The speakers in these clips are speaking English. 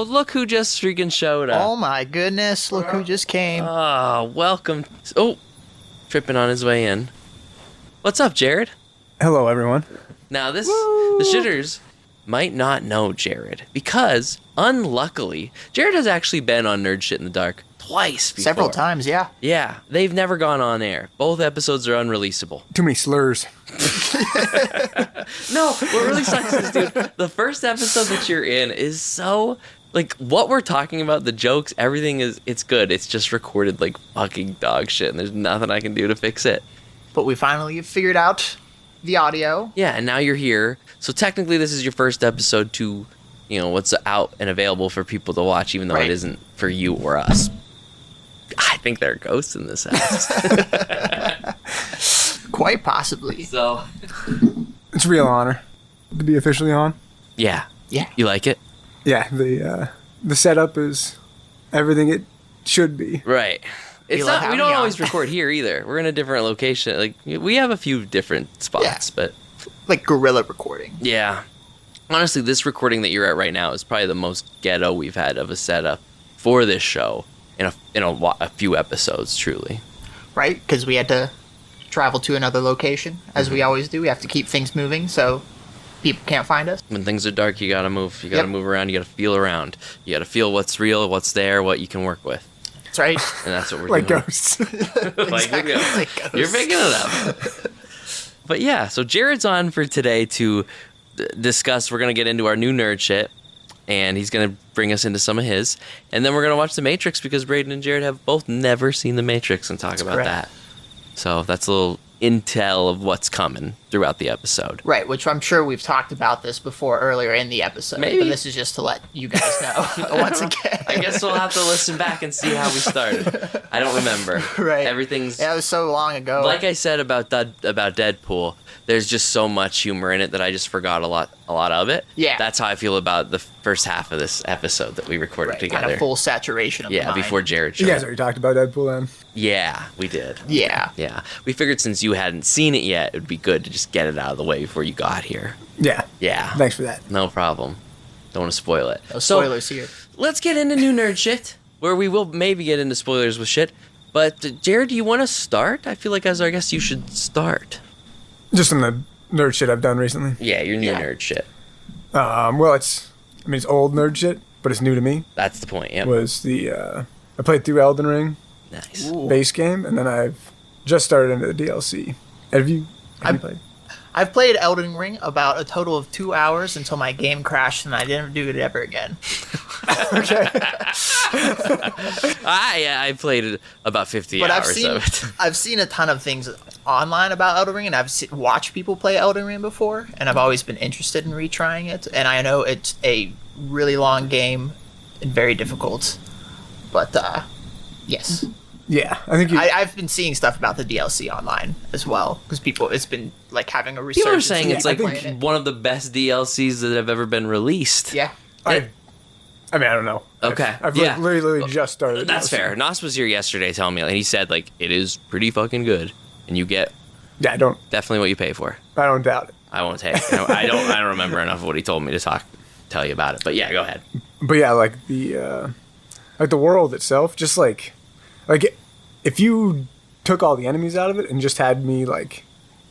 look who just freaking showed up. Oh my goodness, look who just came. Oh, welcome. Oh, tripping on his way in. What's up, Jarrod? Hello, everyone. Now, the shitters might not know Jarrod because, unluckily, Jarrod has actually been on Nerd Shit in the Dark twice before. Several times, yeah. Yeah, they've never gone on air. Both episodes are unreleasable. Too many slurs. No, what really sucks is, dude, the first episode that you're in is so, like, what we're talking about, the jokes, everything it's good. It's just recorded like fucking dog shit, and there's nothing I can do to fix it. But we finally figured out the audio. Yeah, and now you're here. So technically this is your first episode to, what's out and available for people to watch, even though it isn't for you or us. I think there are ghosts in this house. Quite possibly. So, It's a real honor to be officially on. yeah. Yeah. You like it? Yeah, the setup is everything it should be. Right. It's love not. We having don't you on. always record here either. We're in a different location. Like, we have a few different spots, but Like guerrilla recording. yeah. Honestly, this recording that you're at right now is probably the most ghetto we've had of a setup for this show in a few episodes. Truly. Right? Because we had to travel to another location, as we always do. We have to keep things moving so people can't find us. When things are dark, you gotta move. You gotta Yep. move around. You gotta feel around. You gotta feel what's real, what's there, what you can work with, That's right. and that's what we're Like doing. ghosts. Exactly like ghosts. You're picking it up. But yeah, so Jarrod's on for today to discuss. We're gonna get into our new nerd shit, and he's gonna bring us into some of his, and then we're gonna watch The Matrix because Braden and Jarrod have both never seen The Matrix and talk about correct. that. So that's a little intel of what's coming throughout the episode. Right, which I'm sure we've talked about this before earlier in the episode. Maybe. But this is just to let you guys know once again. I guess we'll have to listen back and see how we started. I don't remember. Right. Everything's Yeah, it was so long ago. like I said about Deadpool. There's just so much humor in it that I just forgot a lot of it. Yeah. That's how I feel about the first half of this episode that we recorded right, together. kind of full saturation of the Yeah, mind. before Jarrod showed You guys up. already talked about Deadpool then. Yeah, we did. Yeah. Yeah. We figured since you hadn't seen it yet, it would be good to just get it out of the way before you got here. Yeah. Yeah. Thanks for that. No problem. Don't want to spoil it. No So, spoilers here. let's get into new nerd shit, where we will maybe get into spoilers with shit. But, Jarrod, do you want to start? I feel like as our guest, you should start. Just on the nerd shit I've done recently. Yeah, your new Yeah. nerd shit. Well, it's old nerd shit, but it's new to me. That's the point, yep. Was I played through Elden Ring Nice. Ooh. base game, and then I've just started into the DLC. Have you played? I've played Elden Ring about a total of 2 hours until my game crashed and I didn't do it ever again. Okay. I played about 50 But hours of it. I've seen a ton of things online about Elden Ring, and I've watched people play Elden Ring before, and I've always been interested in retrying it. And I know it's a really long game and very difficult, but yes, Yeah, I think I've been seeing stuff about the DLC online as well because it's been like having a resurgence. People are saying it's I like think- one of the best DLCs that have ever been released. Yeah. I don't know. Okay, I've yeah. literally just started. That's fair. Nos was here yesterday telling me, and he said, like, it is pretty fucking good, and you get Yeah, I don't definitely what you pay for. doubt it. I won't take. I don't remember enough of what he told me to tell you about it. But yeah, go ahead. But yeah, like the world itself, just like if you took all the enemies out of it and just had me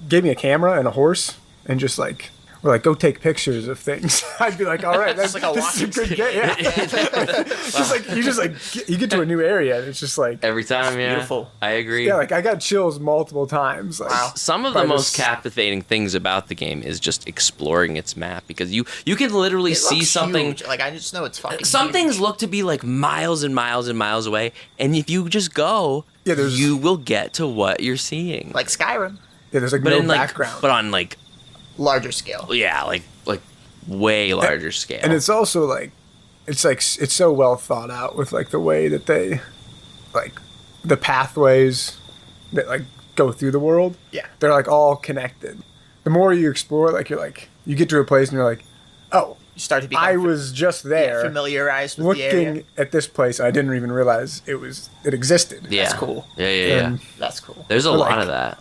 gave me a camera and a horse and just go take pictures of things, I'd be like, all right, that's like a this is a good game. Yeah. You get to a new area and it's just like Every time, yeah. beautiful. I agree. yeah, I got chills multiple times. Wow. Some of the I most just- captivating things about the game is just exploring its map, because you can literally It see looks something. huge. Like I just know it's fucking. Some huge. things look to be like miles and miles and miles away, and if you just go, Yeah, there's- you will get to what you're seeing. like Skyrim, Yeah, there's but no in background. but on larger scale. yeah, like way larger scale. And it's also it's so well thought out with the way that they the pathways that go through the world. Yeah. They're all connected. The more you explore, you get to a place and you're like, oh, You start to become I was just there familiarized with the area. looking at this place. I didn't even realize it existed. yeah, that's cool. Yeah. And That's cool. There's a Or lot like- of that.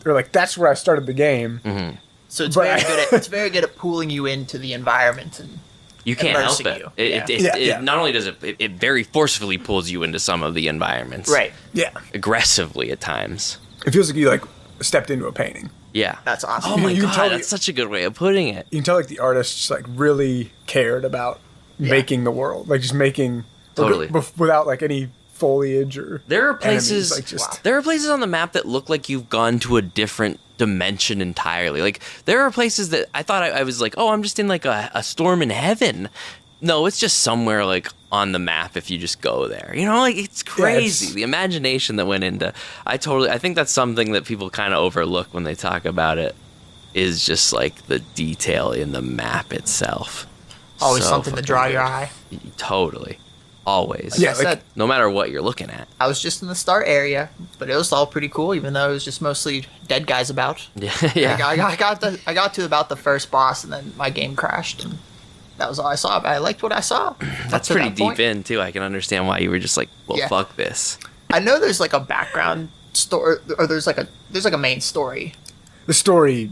they're that's where I started the game. Mm-hmm. So it's But- very good. It's very good at pulling you into the environment and You can't help immersing it. you. It not only does it very forcefully pulls you into some of the environments. Right. Yeah. Aggressively at times. It feels like you like stepped into a painting. Yeah. That's awesome. Oh my You can god, tell that's such a good way of putting it. You can tell like the artists like really cared about making the world, like just making Totally. without like any foliage or There are places enemies, like just there are places on the map that look like you've gone to a different dimension entirely. Like there are places that I thought I was like, oh, I'm just in like a storm in heaven. No, it's just somewhere like on the map if you just go there. You know, like it's crazy. The imagination that went into I think that's something that people kind of overlook when they talk about it is just like the detail in the map itself. Always So something to fucking draw your good. eye. Totally. Always. Yeah, I said, No matter what you're looking at. I was just in the start area, but it was all pretty cool, even though it was just mostly dead guys about. Yeah. I got to about the first boss, and then my game crashed, and that was all I saw. But I liked what I saw. That's pretty deep in too. I can understand why you were just like, well, Yeah. fuck this. I know there's like a background story, or there's like a main story. the story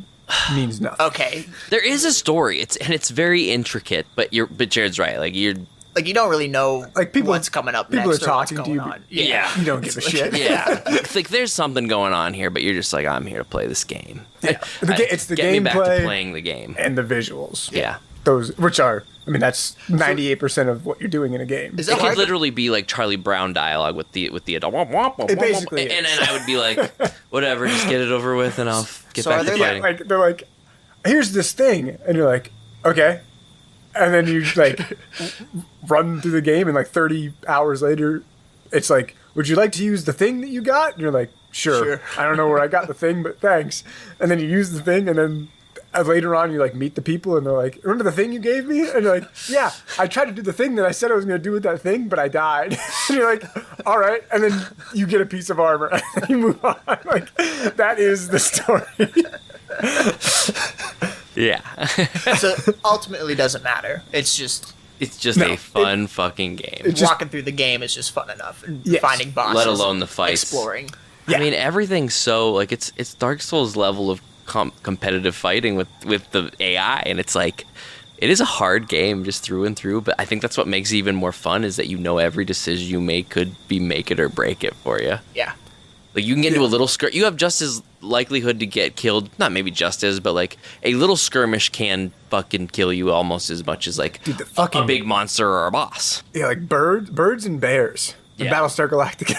means nothing. Okay, There is a story. It's very intricate, but Jared's right. Like you're like you don't really know Like, people- what's coming up people next are or what's talking to going you, on. Yeah. You don't give a shit. yeah. It's like there's something going on here, but you're just like, I'm here to play this game. Yeah. It's the Get me back to gameplay playing the game. and the visuals. Yeah. Those, which are, I mean, that's 98% of what you're doing in a game. Is It that could hard? literally be like Charlie Brown dialogue with the It basically and is. then I would be like, whatever, just get it over with, and I'll get So back are to there, fighting. Like, they're like, here's this thing. And you're like, okay. And then you like run through the game, and like 30 hours later, it's like, would you like to use the thing that you got? And you're like, sure. I don't know where I got the thing, but thanks. And then you use the thing, and then later on you like meet the people, and they're like, remember the thing you gave me? And you're like, yeah, I tried to do the thing that I said I was going to do with that thing, but I died. And you're like, all right. And then you get a piece of armor, and you move on. Like, that is the story. Yeah. So ultimately, doesn't matter. It's just It's just No, a fun fucking game. It just- walking through the game is just fun enough, and Yes. finding bosses, Let alone the fights. exploring. Yeah. I mean, everything's so like it's Dark Souls level of competitive fighting with the AI, and it's like it is a hard game just through and through. But I think that's what makes it even more fun is that you know every decision you make could be make it or break it for you. Yeah, Like you can get into a little you have just as likelihood to get killed, not maybe just as, but like a little skirmish can fucking kill you almost as much as like Dude, the a fucking- big monster or a boss. Yeah, like birds and bears. In Yeah. Battlestar Galactica.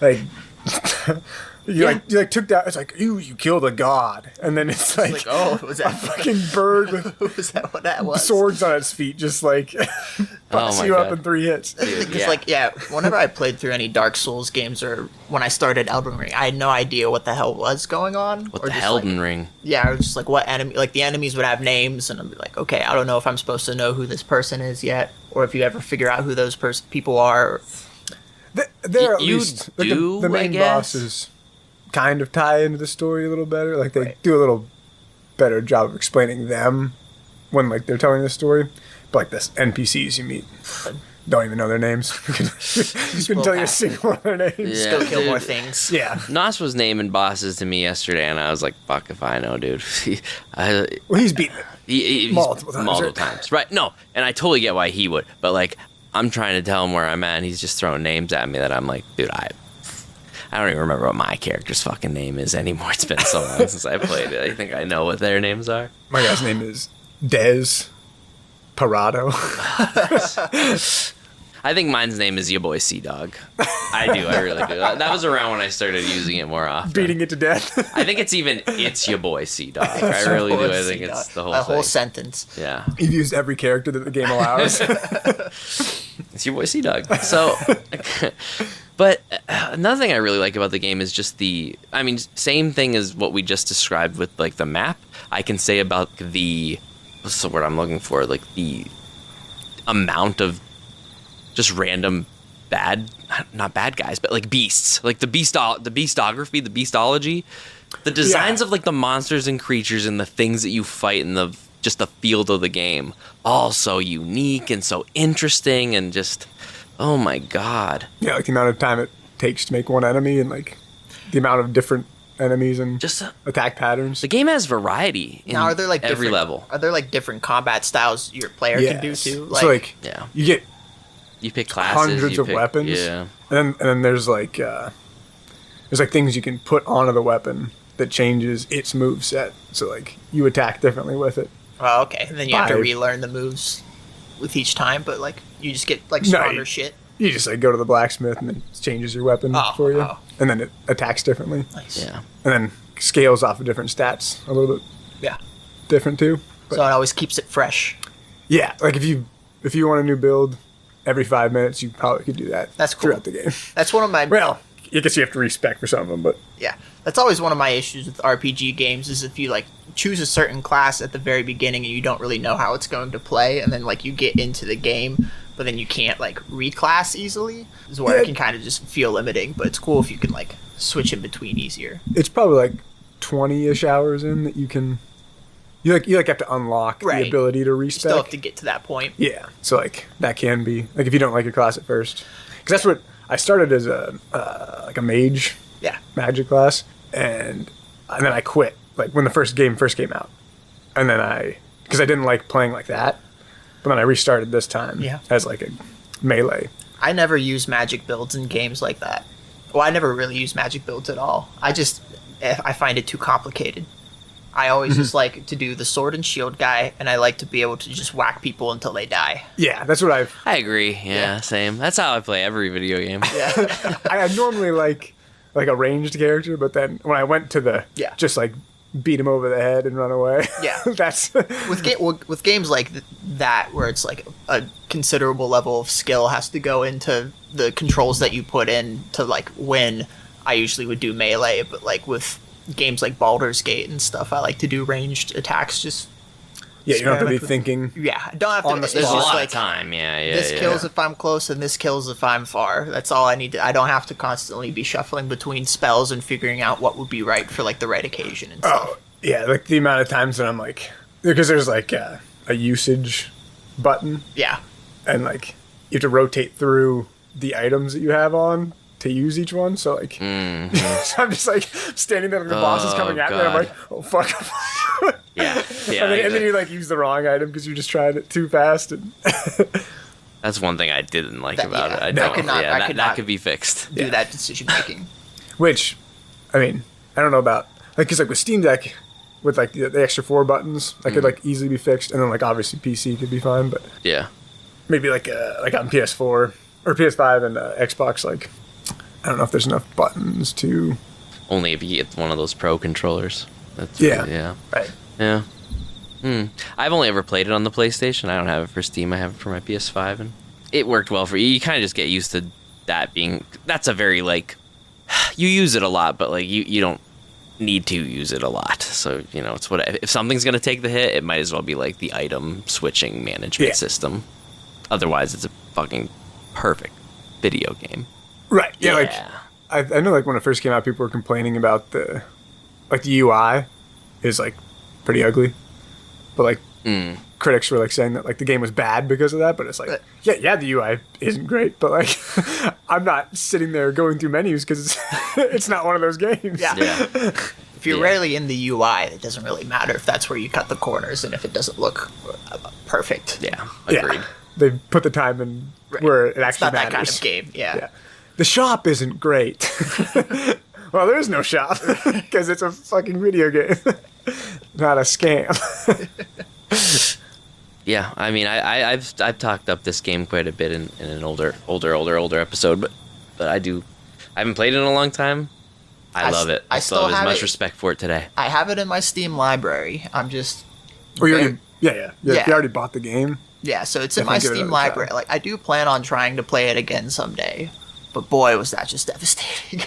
like you like took that. It's like you killed a god, and then it's like, like oh, was that fucking bird with was that what that was? swords on its feet, just like bust my you up God. in 3 hits. Because whenever I played through any Dark Souls games or when I started Elden Ring, I had no idea what the hell was going on. What or the just, Elden like, Ring? Yeah, or just like what enemy, like the enemies would have names, and I'd be like, okay, I don't know if I'm supposed to know who this person is yet, or if you ever figure out who those people are. They're at You least like do, the I main guess? bosses kind of tie into the story a little better. Like they Right. do a little better job of explaining them when like they're telling the story. But like this NPCs you meet, don't even know their names. Couldn't tell you a past it. single one of their names. Yeah. Go kill dude. more things. Yeah. Nos was naming bosses to me yesterday, and I was like, "Fuck if I know, dude." I, Well, he's beaten it. he's Multiple times, multiple right? times, right? No, and I totally get why he would, but like, I'm trying to tell him where I'm at, and he's just throwing names at me that I'm like, dude, I don't even remember what my character's fucking name is anymore. It's been so long since I played it. I think I know what their names are. My guy's name is Dez Parado. I think mine's name is your boy Sea Dog. I do, I really do. That was around when I started using it more often. Beating it to death. I think it's your boy Sea Dog. I really do. I think it's the whole a thing. whole sentence. Yeah. You've used every character that the game allows. It's your boy Sea Dog. So, but another thing I really like about the game is just same thing as what we just described with like the map. I can say about what's the word I'm looking for? Like the amount of just random not bad guys, but like beasts, like the beastography, the beastology, the designs of like the monsters and creatures and the things that you fight in the field of the game, all so unique and so interesting and just, oh my god. Yeah, like the amount of time it takes to make one enemy and like the amount of different enemies and Just attack patterns. the game has variety in Now, are there like every different, level. Are there like different combat styles your player can do too? So like Yeah. you get You pick classes. hundreds you of pick- weapons. Yeah. And then there's like things you can put onto the weapon that changes its move set. So like you attack differently with it. Oh, okay. And then you have to Five. relearn the moves with each time, but like you just get like No, stronger you- shit. You just like go to the blacksmith and it changes your weapon Oh, for you, oh. and then it attacks differently, Nice. Yeah. and then scales off of different stats a little bit Yeah. different too. But So it always keeps it fresh. yeah, like if you want a new build every 5 minutes, you probably could do that. That's cool. throughout the game. That's one of my Well, I guess you have to respec for some of them, but yeah. That's always one of my issues with RPG games is if you like choose a certain class at the very beginning and you don't really know how it's going to play, and then like you get into the game, but then you can't like reclass easily, is where Yeah. it can kind of just feel limiting. But it's cool if you can like switch in between easier. it's probably like 20-ish hours in that you have to unlock Right. the ability to You still have respec. to get to that point. Yeah, so like that can be like if you don't like your class at first, because that's what I started as a like a mage Yeah. magic class, and then I quit like when the first game came out, and then because I didn't like playing like that, but then I restarted this time Yeah. as like a melee. I never use magic builds in games like that. Well, I never really use magic builds at all. I find it too complicated. I always just like to do the sword and shield guy, and I like to be able to just whack people until they die. Yeah, that's what I agree. Yeah, same. That's how I play every video game. Yeah. I normally like a ranged character, but then when I went to the Yeah. just like beat him over the head and run away. Yeah. that's with games like that, where it's like a considerable level of skill has to go into the controls that you put in to like win, I usually would do melee. But like with games like Baldur's Gate and stuff, I like to do ranged attacks. Just yeah, you don't have to be experiment with- thinking. Yeah, I don't have On to. the It's spot. There's a just lot like of time. Yeah. this kills if I'm close and this kills if I'm far. That's all I need to. I don't have to constantly be shuffling between spells and figuring out what would be right for like the right occasion and stuff. Oh, yeah, like the amount of times that I'm like, because there's like a usage button, Yeah, and like you have to rotate through the items that you have on to use each one. So like, so I'm just like standing there, and the boss is coming at me, and I'm God. like, oh fuck. Yeah. and then you like use the wrong item because you just tried it too fast. And That's one thing I didn't like That- about yeah, it. I I don't. could not- yeah, I that, could that not- could be fixed. do that decision making. which, I mean, I don't know about like because like with Steam Deck, with like the extra 4 buttons, that could like easily be fixed, and then like obviously PC could be fine, but Yeah. maybe like on PS4 or PS5 and Xbox, like I don't know if there's enough buttons to. Only if you get one of those pro controllers. That's Yeah. Yeah. Right. Yeah. I've only ever played it on the PlayStation. I don't have it for Steam. I have it for my PS5, and it worked well for you. You kind of just get used to that being. That's a very like. You use it a lot, but like you don't need to use it a lot. So it's what if something's gonna take the hit, it might as well be like the item switching management Yeah. system. Otherwise, it's a fucking perfect video game. Right. Yeah. Yeah. Like I know, like when it first came out, people were complaining about the UI is like pretty ugly, but like critics were like saying that like the game was bad because of that. But it's like yeah, the UI isn't great, but like I'm not sitting there going through menus because it's not one of those games. Yeah. Yeah. If you're Yeah. rarely in the UI, it doesn't really matter if that's where you cut the corners and if it doesn't look perfect. Yeah. Yeah. Agreed. They put the time in Right. where it It's actually not matters. that kind of game. Yeah. Yeah. The shop isn't great. Well, there is no shop because it's a fucking video game, not a scam. Yeah, I mean, I've talked up this game quite a bit in an older episode, but I haven't played it in a long time. I love it. I still still have as have much it. respect for it today. I have it in my Steam library. I'm just Oh, you already, yeah. Yeah. You already bought the game. yeah. So it's in Definitely my give it Steam another library. try. Like I do plan on trying to play it again someday. But boy, was that just devastating.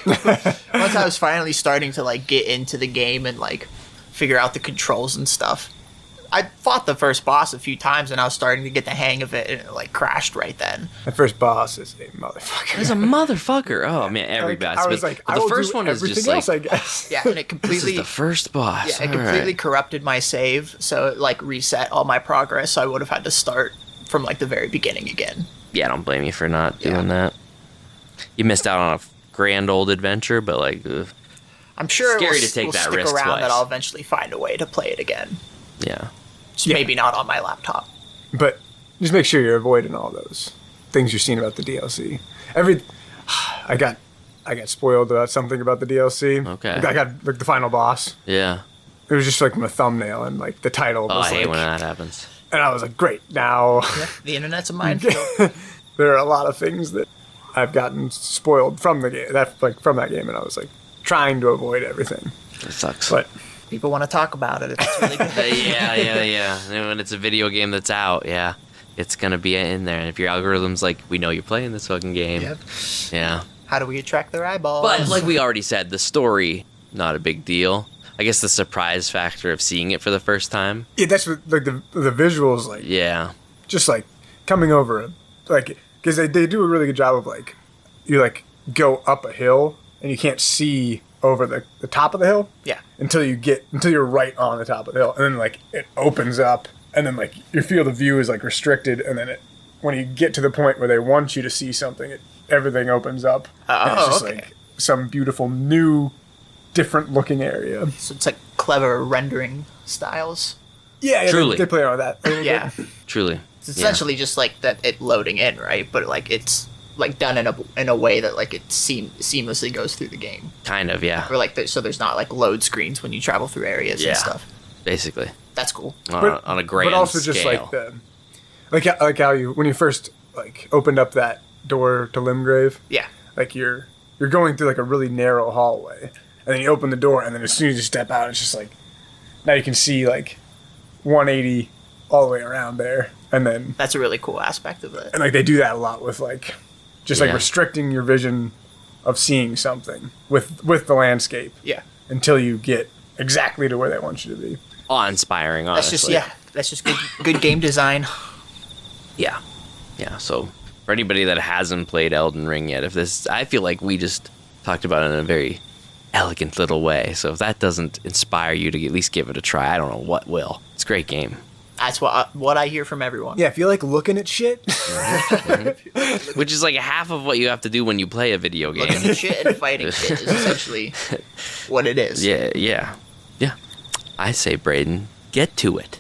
Once I was finally starting to like get into the game and like figure out the controls and stuff. I fought the first boss a few times and I was starting to get the hang of it and it like crashed right then. The first boss is a motherfucker. There's a motherfucker. Oh man, every boss. I was but, like, but I the will first do one is everything just else, like I guess. Yeah, and it this is completely the first boss. yeah, it All completely right. corrupted my save, so it like reset all my progress, so I would have had to start from like the very beginning again. Yeah, I don't blame you for not Yeah. doing that. You missed out on a grand old adventure, but like, ugh. I'm sure Scary it will, to take will that stick risk around twice. that I'll eventually find a way to play it again. Yeah. Just maybe not on my laptop. But just make sure you're avoiding all those things you're seeing about the DLC. I got spoiled about something about the DLC. Okay. I got like the final boss. Yeah. It was just like from a thumbnail and like the title Oh, was I hate like, when that happens. and I was like, great. Now Yeah, the internet's a minefield. there are a lot of things that I've gotten spoiled from the game. From that game, and I was like trying to avoid everything. It sucks. But People want to talk about it. It's really good. yeah. And when it's a video game that's out, yeah, it's gonna be in there. And if your algorithm's like, we know you're playing this fucking game. Yep. Yeah. How do we attract their eyeballs? But like we already said, the story, not a big deal. I guess the surprise factor of seeing it for the first time. yeah, that's what like the visuals like Yeah. just like coming over like because they do a really good job of like you like go up a hill and you can't see over the top of the hill yeah. until you're right on the top of the hill, and then like it opens up, and then like your field of view is like restricted, and then when you get to the point where they want you to see something, everything opens up. And it's just okay. like some beautiful new, different looking area. So it's like clever rendering styles. Yeah, Truly. they play around with that. a little Yeah. bit. Truly. It's essentially just like that it loading in, right? But like it's like done in a way that like it seamlessly goes through the game. Kind of, yeah. Or like so there's not like load screens when you travel through areas Yeah. and stuff. Basically. That's cool. On a grand but also scale. just like how you when you first like opened up that door to Limgrave, Yeah. like you're going through like a really narrow hallway, and then you open the door, and then as soon as you step out, it's just like now you can see like 180 all the way around there, and then That's a really cool aspect of it. and like they do that a lot with like just like Yeah. restricting your vision of seeing something with the landscape Yeah. until you get exactly to where they want you to be. Awe-inspiring, That's honestly. that's just good game design. Yeah. Yeah, so for anybody that hasn't played Elden Ring yet, I feel like we just talked about it in a very elegant little way. So if that doesn't inspire you to at least give it a try, I don't know what will. It's a great game. That's what I hear from everyone. Yeah, if you like looking at shit, Which is like half of what you have to do when you play a video game. Looking at shit and fighting shit is essentially what it is. Yeah. I say, Braden, get to it.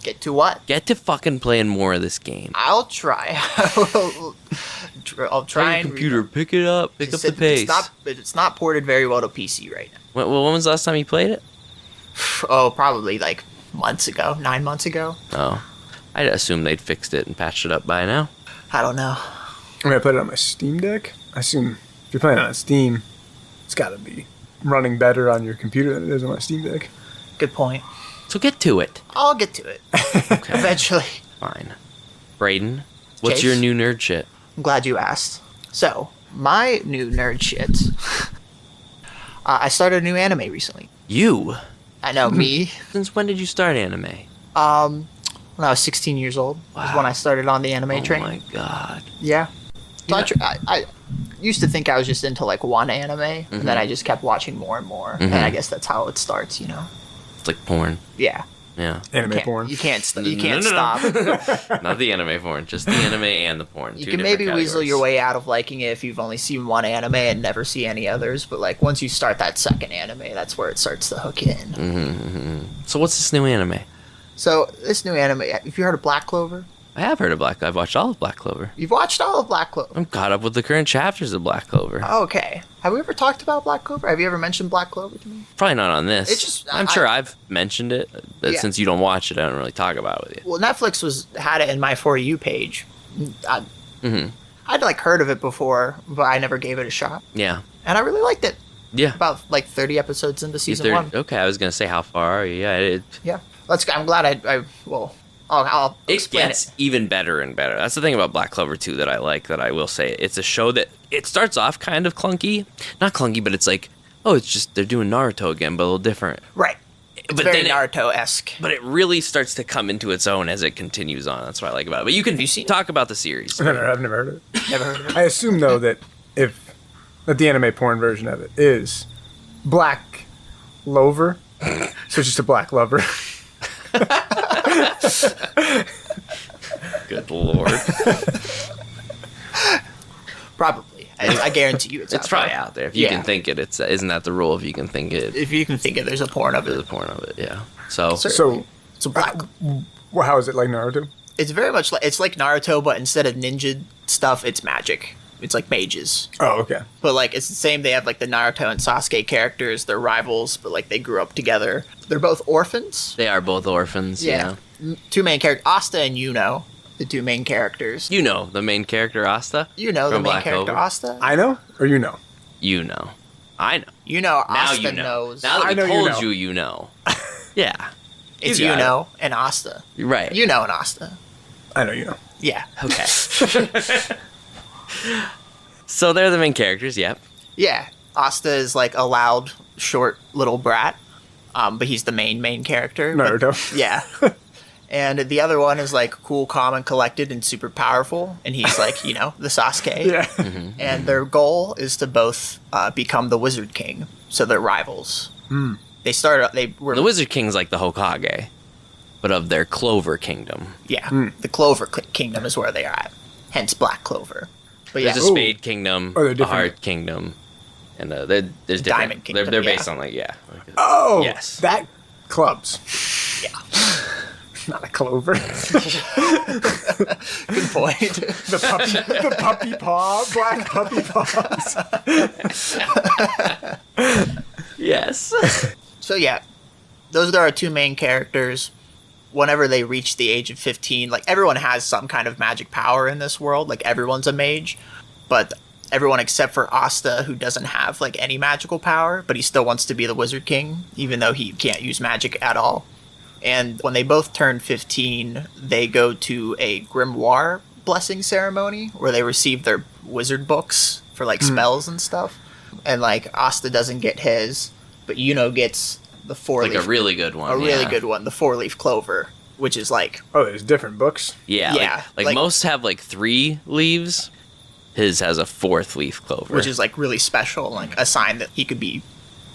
Get to what? Get to fucking playing more of this game. I'll try. I'll try and computer, pick it up, pick up the pace. It's not ported very well to PC right now. When was the last time you played it? Oh, probably like 9 months ago. Oh, I'd assume they'd fixed it and patched it up by now. I don't know. I mean, I played it on my Steam Deck. I assume if you're playing on Steam, it's got to be running better on your computer than it is on my Steam Deck. Good point. So get to it. I'll get to it Okay. eventually. Fine. Braden, what's Chase? your new nerd shit? I'm glad you asked. So, my new nerd shit. I started a new anime recently. You? I know, me. Since when did you start anime? When I was 16 years old was Wow. when I started on the anime train. Oh my god. Yeah. So Yeah. I used to think I was just into like one anime, and then I just kept watching more and more. And I guess that's how it starts, you know? It's like porn. Yeah. Yeah. Anime porn. You can't No. stop. Not the anime porn, just the anime and the porn. You Two can different maybe weasel categories. your way out of liking it if you've only seen one anime and never see any others. But like once you start that second anime, that's where it starts to hook you in. So what's this new anime? So this new anime, have you heard of Black Clover? I have heard of I've watched all of Black Clover. You've watched all of Black Clover. I'm caught up with the current chapters of Black Clover. Okay. Have we ever talked about Black Clover? Have you ever mentioned Black Clover to me? Probably not on this. It's just- I'm sure I've mentioned it, but Yeah. since you don't watch it, I don't really talk about it with you. Well, Netflix had it in my For You page. I'd like heard of it before, but I never gave it a shot, Yeah. and I really liked it. Yeah. About like 30 episodes into season one. Okay, I was gonna say how far are you? Yeah, Yeah, I'm glad I'll it explain gets it. even better and better. That's the thing about Black Clover 2 that I like, that I will say. It's a show that it starts off kind of clunky. Not clunky, but it's like, oh, it's just they're doing Naruto again, but a little different. Right. It's But very then Naruto-esque. But it really starts to come into its own as it continues on. That's what I like about it. But you can seen it? talk about the series. I've never heard of it. Never heard of it. I assume though that the anime porn version of it is Black Lover, so it's just a black lover. Good lord. Probably. I guarantee you It's probably out there. If you can think it, isn't that the rule? If you can think it, If you can think it, there's a porn of there's a it. porn of it. Yeah. So So, Black. well, how is it like Naruto? It's very much like Naruto, but instead of ninja stuff, it's magic. It's like mages. Oh, okay. But like it's the same. They have like the Naruto and Sasuke characters. They're rivals, but like they grew up together. They're both orphans. they are both orphans. Yeah. Two main characters, Asta and Yuno, the two main characters. You know the main character Asta. You know the from main Black character Clover? Asta. I know, or you know? You know. I know. You know Now Asta you know. knows. Now that I we know you told know. you know. Yeah. It's You got Yuno and Asta. You're right. Yuno and Asta. I know you know. Yeah. Okay. So they're the main characters. Yep. Yeah. Asta is like a loud, short little brat, but he's the main character. But- Naruto. yeah. And the other one is like cool, calm, and collected, and super powerful. And he's like, you know, the Sasuke. Yeah. And their goal is to both become the Wizard King. So they're rivals. They were The Wizard King's like the Hokage, but of their Clover Kingdom. the Clover Kingdom is where they are at. Hence Black Clover. But yeah, There's a Spade Kingdom, Oh, they're a different. Heart Kingdom, and there's different. Diamond Kingdom, They're yeah. based on like Oh, Yes. that clubs. yeah. Not a clover. Good point. the puppy paw, black puppy paws. Yes. So yeah, those are our two main characters. Whenever they reach the age of 15, like everyone has some kind of magic power in this world. Like everyone's a mage, but everyone except for Asta, who doesn't have like any magical power, but he still wants to be the Wizard King, even though he can't use magic at all. And when they both turn 15, they go to a grimoire blessing ceremony where they receive their wizard books for like spells and stuff. And like Asta doesn't get his, but Yuno gets the four-leaf, Like a really good one. a really yeah. good one, the four-leaf clover, which is like Oh, there's different books. Yeah. Yeah, Like like- most have like 3 leaves. His has a 4th leaf clover. which is like really special, like a sign that he could be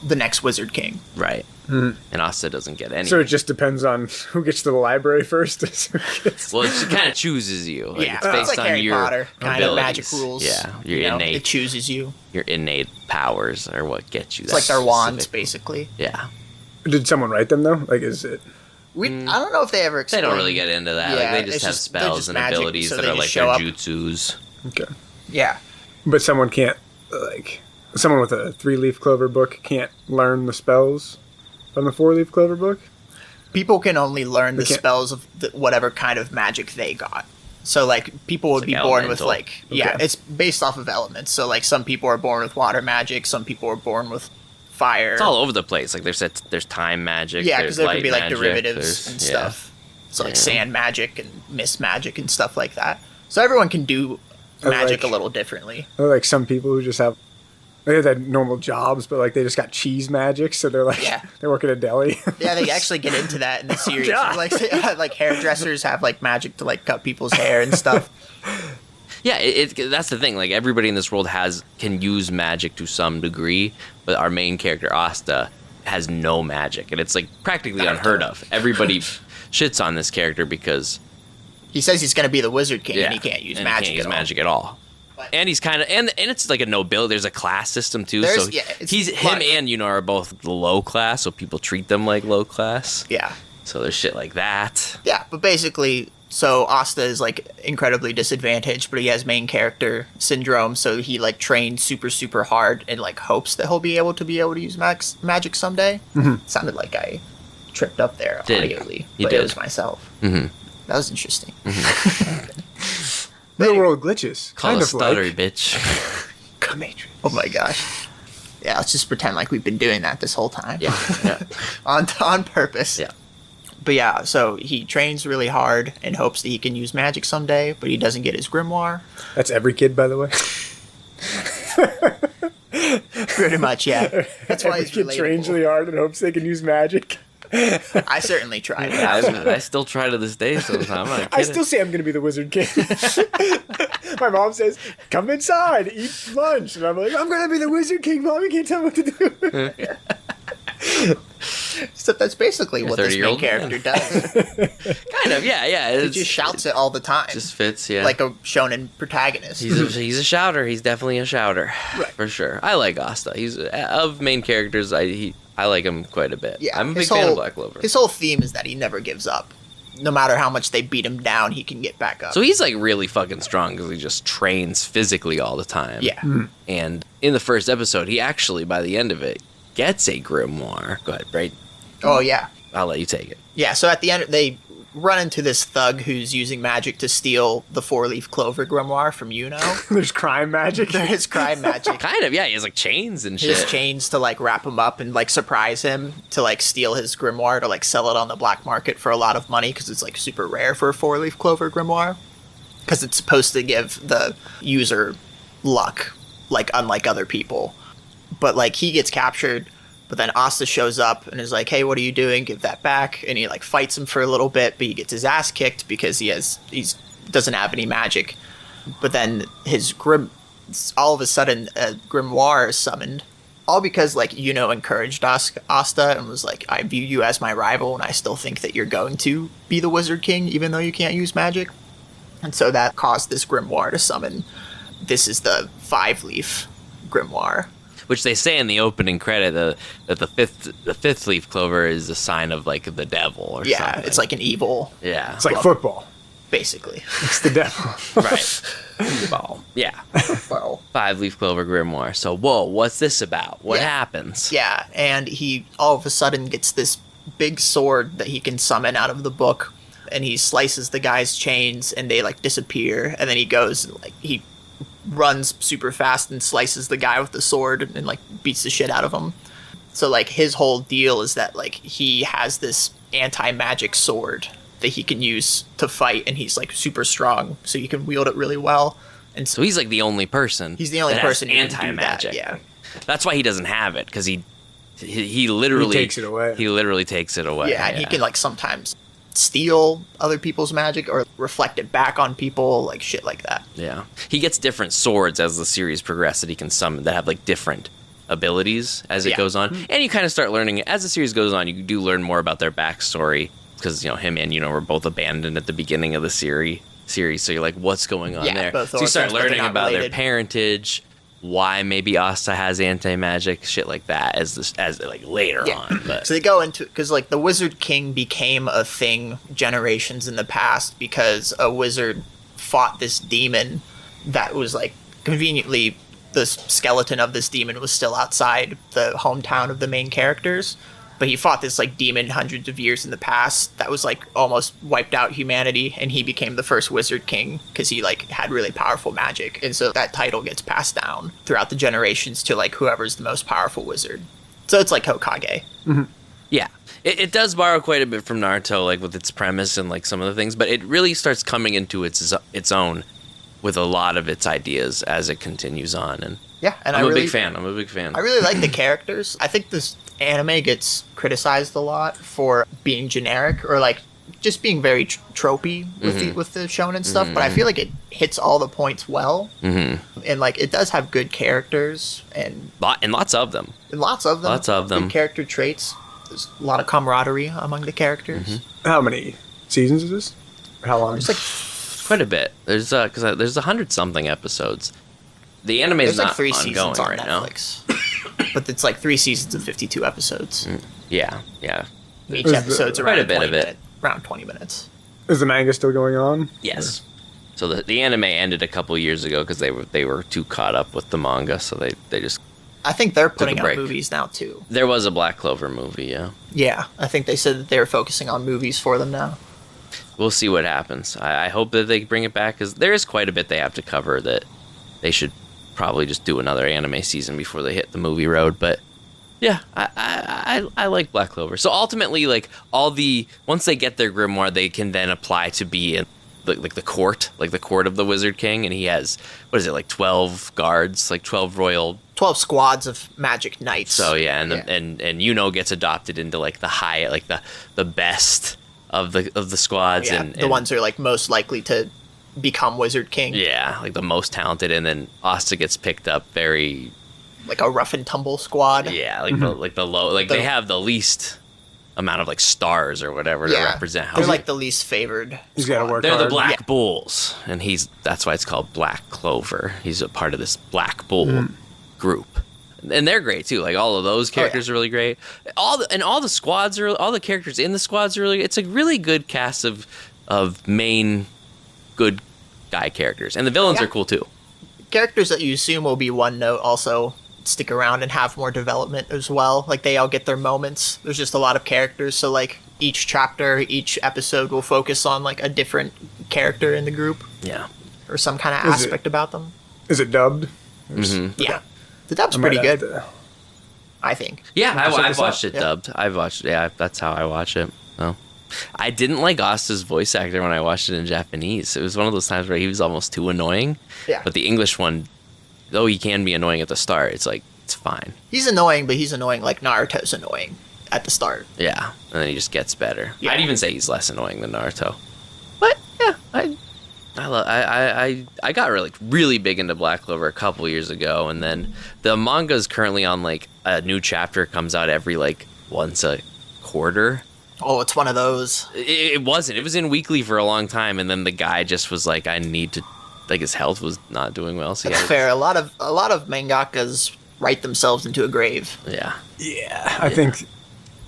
the next Wizard King. right. And Asta doesn't get any. So it just depends on who gets to the library first. Well, it kind of chooses you. Like, Yeah, it's it's based like on Harry your Potter kind of magic abilities. rules. Yeah, your you know, innate it chooses you. your innate powers are what get you. It's like their wands, basically. Yeah, Did someone write them though? Like, is it? I don't know if they ever they explain. don't really get into that. Yeah, like they just it's have just- they're spells just and magic, abilities so that they are just like show their up. jutsus. Okay. Yeah. But someone can't, like, someone with a 3-leaf clover book can't learn the spells from the 4-leaf clover book? People can only learn the They can't- spells of whatever kind of magic they got. So, like, people would It's be like born with, elemental. like, yeah, Okay. it's based off of elements. So, like, some people are born with water magic, some people are born with fire. It's all over the place. Like there's time magic. Yeah, because because there could be, like, derivatives and stuff. So, like, Yeah. sand magic and mist magic and stuff like that. So, everyone can do I magic like- a little differently. Or like some people who just have, they have normal jobs, but like they just got cheese magic, so they're like, Yeah. they work at a deli. Yeah, they actually get into that in the series. God. Like hairdressers have, like, magic to, like, cut people's hair and stuff. Yeah, that's the thing. Like everybody in this world can use magic to some degree, but our main character Asta has no magic, and it's like practically unheard of. Everybody shits on this character because He says he's going to be the Wizard King, yeah, and he can't use and magic He can't use at all. magic at all. But- And he's kind of and it's like a nobility. There's a class system too. There's- So yeah, it's him fun. and Yuno are both low class, so people treat them like low class. Yeah. So there's shit like that. Yeah, but basically, so Asta is, like, incredibly disadvantaged, but he has main character syndrome, so he, like, trains super, super hard and, like, hopes that he'll be able to use magic someday. Sounded like I tripped up there Did. audibly, You but did. it was myself. Mhm. That was interesting. Real world glitches. Call Kind a of stutter, like. bitch. Matrix. Oh my gosh. Yeah, let's just pretend like we've been doing that this whole time. Yeah, yeah, on purpose. yeah. But yeah, so he trains really hard and hopes that he can use magic someday, but he doesn't get his grimoire. That's every kid, by the way. Pretty much, yeah. That's why Every he's kid trains relatable. really hard and hopes they can use magic. I certainly tried. I still try to this day sometimes. I'm not I kidding. still say I'm going to be the Wizard King. My mom says, come inside, eat lunch. And I'm like, I'm going to be the Wizard King, Mom. You can't tell me what to do. Except that's basically what this main 30-year-old character does. Kind of, yeah. He just shouts it all the time. Just fits, yeah. Like a shonen protagonist. He's a shouter. He's definitely a shouter, Right. for sure. I like Asta. He's of main characters. I like him quite a bit. Yeah, I'm a big fan of Black Clover. His whole theme is that he never gives up. No matter how much they beat him down, he can get back up. So he's like really fucking strong because he just trains physically all the time. Yeah. And in the first episode, he actually, by the end of it, gets a grimoire. Go ahead, right? Oh, yeah. I'll let you take it. Yeah, so at the end, they run into this thug who's using magic to steal the 4-leaf clover grimoire from Yuno. There's crime magic. There is crime magic. Kind of, yeah. He has like chains and His shit. chains to like wrap him up and like surprise him to like steal his grimoire to like sell it on the black market for a lot of money because it's like super rare for a 4-leaf clover grimoire because it's supposed to give the user luck, like unlike other people. But like he gets captured, but then Asta shows up and is like, "Hey, what are you doing? Give that back!" And he like fights him for a little bit, but he gets his ass kicked because he's doesn't have any magic. But then all of a sudden, a grimoire is summoned, all because like Yuno encouraged Asta and was like, "I view you as my rival, and I still think that you're going to be the Wizard King, even though you can't use magic." And so that caused this grimoire to summon. This is the 5-leaf grimoire. Which they say in the opening credit that the fifth leaf clover is a sign of like the devil or something. Yeah, it's like an evil, Yeah. It's like football. basically. It's the devil. Right. Ball. Yeah. Well, 5-leaf clover grimoire. So, whoa, what's this about? What Yeah. happens? yeah, and he all of a sudden gets this big sword that he can summon out of the book, and he slices the guy's chains, and they like disappear, and then he goes and like he runs super fast and slices the guy with the sword and like beats the shit out of him. So like his whole deal is that like he has this anti-magic sword that he can use to fight, and he's like super strong, so you can wield it really well. And So he's like the only person. he's the only that has person who can do that. anti-magic. Yeah. That's why he doesn't have it, because he literally He takes it away. He literally takes it away. Yeah, and he can like sometimes steal other people's magic or reflect it back on people, like shit like that. Yeah. He gets different swords as the series progresses that he can summon that have like different abilities as it Yeah. goes on. And you kind of start learning as the series goes on, you do learn more about their backstory because him and were both abandoned at the beginning of the series. So you're like, what's going on Yeah, there? both So you start orphans, but they're learning not about their related. parentage, why maybe Asta has anti-magic, shit like that as like later on. But So they go into, because like the Wizard King became a thing generations in the past because a wizard fought this demon that was like conveniently the skeleton of this demon was still outside the hometown of the main characters. But he fought this like demon hundreds of years in the past that was like almost wiped out humanity, and he became the first Wizard King because he like had really powerful magic, and so that title gets passed down throughout the generations to like whoever's the most powerful wizard. So it's like Hokage. yeah, it does borrow quite a bit from Naruto, like with its premise and like some of the things, but it really starts coming into its own with a lot of its ideas as it continues on. And Yeah, and I'm a really, big fan. I'm a big fan. I really like the characters. I think this anime gets criticized a lot for being generic or like just being very tropey with the shonen stuff, but I feel like it hits all the points well, and like it does have good characters and Lots of them. lots of them. Lots of them. Good character traits. There's a lot of camaraderie among the characters. How many seasons is this? Or how long? It's like Quite a bit. There's 100-something episodes. The anime is there's like not 3 ongoing seasons on right now. Netflix, but it's like 3 seasons of 52 episodes. Yeah. Each Is the- episode's Quite around a bit of it. around 20 minutes. Is the manga still going on? Yes. So the anime ended a couple years ago because they were too caught up with the manga, so they just. I think they're putting out break. movies now too. There was a Black Clover movie, yeah. Yeah, I think they said that they're focusing on movies for them now. We'll see what happens. I hope that they bring it back because there is quite a bit they have to cover that they should probably just do another anime season before they hit the movie road. But yeah, I like Black Clover. So ultimately, like once they get their grimoire, they can then apply to be in like the court of the Wizard King, and he has what is it, like 12 guards, like 12 royal. 12 squads of magic knights. So yeah, and gets adopted into like the high, like the best of the squads, Yeah, and the ones who are like most likely to become Wizard King. yeah, like the most talented, and then Asta gets picked up very Like a rough and tumble squad. yeah, like the low, like they have the least amount of like stars or whatever to represent how they're like the least favored. He's got to squad. work they're hard. the Black Bulls, and that's why it's called Black Clover. He's a part of this Black Bull group, and they're great too. Like all of those characters are really great. All the squads are all the characters in the squads are really. It's a really good cast of main good guy characters, and the villains are cool too. Characters that you assume will be one note also stick around and have more development as well. Like they all get their moments. There's just a lot of characters, so like each chapter, each episode will focus on like a different character in the group. Yeah. Or some kind of aspect about them. Is it dubbed? Yeah. The dub's pretty good, I think. Yeah, check I've this watched out. it dubbed. I've watched it. Yeah, that's how I watch it. Oh. I didn't like Asta's voice actor when I watched it in Japanese. It was one of those times where he was almost too annoying. Yeah. But the English one, though he can be annoying at the start, it's like, it's fine. He's annoying, but he's annoying like Naruto's annoying at the start. Yeah, and then he just gets better. Yeah. I'd even say he's less annoying than Naruto. But yeah, I got really big into Black Clover a couple years ago, and then the manga is currently on like a new chapter comes out every like once a quarter. Oh, it's one of those. It wasn't. It was in weekly for a long time, and then the guy just was like, I need to, like his health was not doing well. So That's fair. A lot of mangakas write themselves into a grave. Yeah. Yeah, I think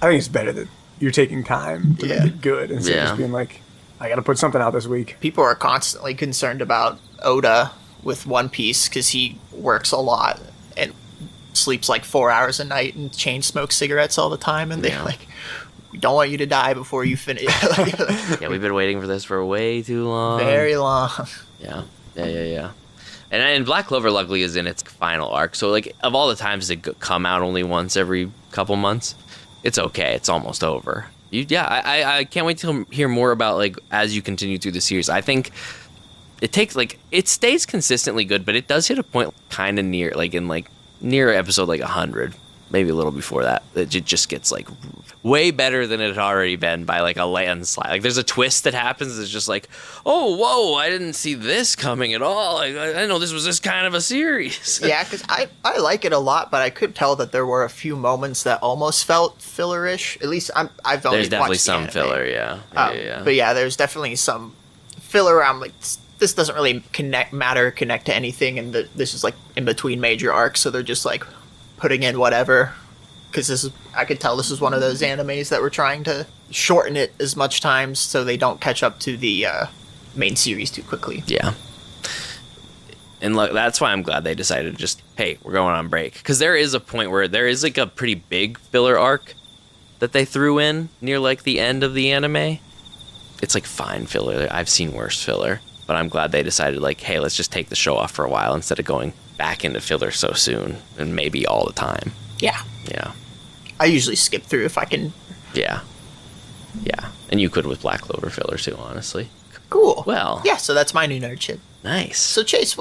it's better that you're taking time to make it good instead of just being like, I got to put something out this week. People are constantly concerned about Oda with One Piece because he works a lot and sleeps like 4 hours a night and chain smokes cigarettes all the time, and they're like, we don't want you to die before you finish. Yeah, we've been waiting for this for way too long. Very long. Yeah. And Black Clover, luckily, is in its final arc. So, like, of all the times that come out only once every couple months, it's okay. It's almost over. I can't wait to hear more about, like, as you continue through the series. I think it takes, like, it stays consistently good, but it does hit a point kind of near, like, in, like, near episode, like, 100. Maybe a little before that. It just gets, like, way better than it had already been by, like, a landslide. Like, there's a twist that happens that's just like, oh, whoa, I didn't see this coming at all. I didn't know this was this kind of a series. Yeah, because I like it a lot, but I could tell that there were a few moments that almost felt filler-ish. At least I've only There's definitely watched the some anime. filler, yeah. But yeah, there's definitely some filler around, like, this doesn't really connect to anything, and this is, like, in between major arcs, so they're just, like, putting in whatever, because I could tell this is one of those animes that were trying to shorten it as much times so they don't catch up to the main series too quickly. Yeah. And look, that's why I'm glad they decided to just, hey, we're going on break. Because there is a point where there is like a pretty big filler arc that they threw in near like the end of the anime. It's like fine filler. I've seen worse filler. But I'm glad they decided like, hey, let's just take the show off for a while instead of going back into filler so soon and maybe all the time. Yeah. Yeah. I usually skip through if I can. Yeah. And you could with Black Clover filler too, honestly. Cool. Well. Yeah, so that's my new nerd shit. Nice. So Chase,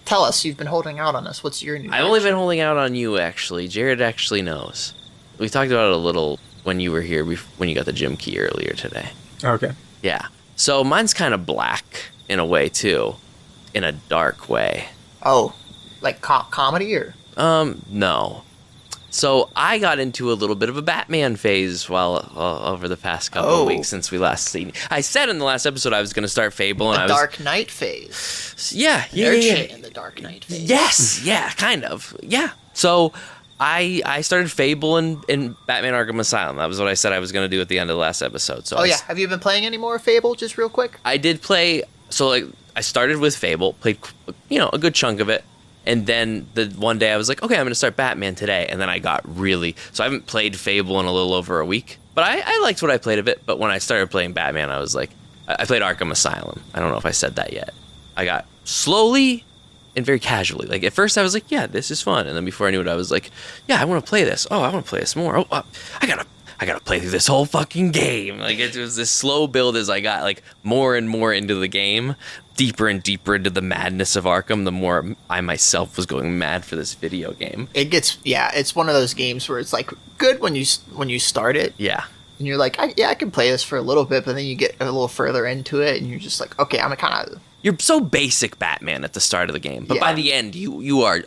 tell us, you've been holding out on us. What's your new I've nerd only shit? been holding out on you, actually. Jarrod actually knows. We talked about it a little when you were here, when you got the gym key earlier today. Okay. Yeah. So mine's kind of black in a way, too. In a dark way. Oh, like comedy or? No. So I got into a little bit of a Batman phase over the past couple of weeks since we last seen. I said in the last episode I was going to start Fable, and The Dark Knight phase. Yeah. Nerd shit in the Dark Knight phase. Yes, yeah, kind of. Yeah. So I started Fable in Batman Arkham Asylum. That was what I said I was going to do at the end of the last episode. So Have you been playing any more Fable, just real quick? I did play. So like I started with Fable, played a good chunk of it. And then the one day I was like, okay, I'm going to start Batman today. And then I got so I haven't played Fable in a little over a week. But I liked what I played of it. But when I started playing Batman, I was like, I played Arkham Asylum. I don't know if I said that yet. I got slowly and very casually. Like at first I was like, yeah, this is fun. And then before I knew it, I was like, yeah, I want to play this. Oh, I want to play this more. Oh, I gotta play through this whole fucking game. Like it was this slow build as I got like more and more into the game, deeper and deeper into the madness of Arkham, the more I myself was going mad for this video game. It's one of those games where it's like good when you start it. Yeah. And you're like, I can play this for a little bit, but then you get a little further into it and you're just like, okay, I'm kind of... You're so basic Batman at the start of the game, but by the end,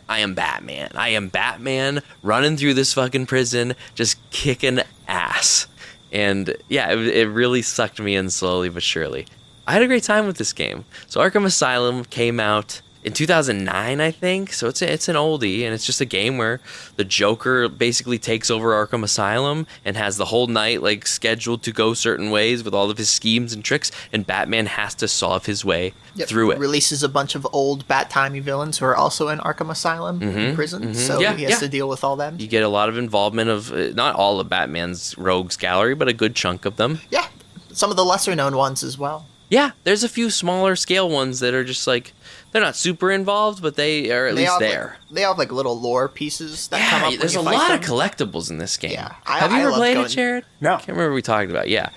I am Batman. I am Batman running through this fucking prison, just kicking ass. And yeah, it really sucked me in slowly but surely. I had a great time with this game. So Arkham Asylum came out in 2009, I think. So it's an oldie, and it's just a game where the Joker basically takes over Arkham Asylum and has the whole night like scheduled to go certain ways with all of his schemes and tricks, and Batman has to solve his way through it. Releases a bunch of old Bat-timey villains who are also in Arkham Asylum in prison, so he has to deal with all them. You get a lot of involvement of not all of Batman's rogues gallery, but a good chunk of them. Yeah, some of the lesser-known ones as well. Yeah, there's a few smaller scale ones that are just like, they're not super involved, but they are at least there. They have like little lore pieces that come up when there's you a fight lot them. of collectibles in this game. Yeah, have you ever played it, Jarrod? No. I can't remember what we talked about. Yeah,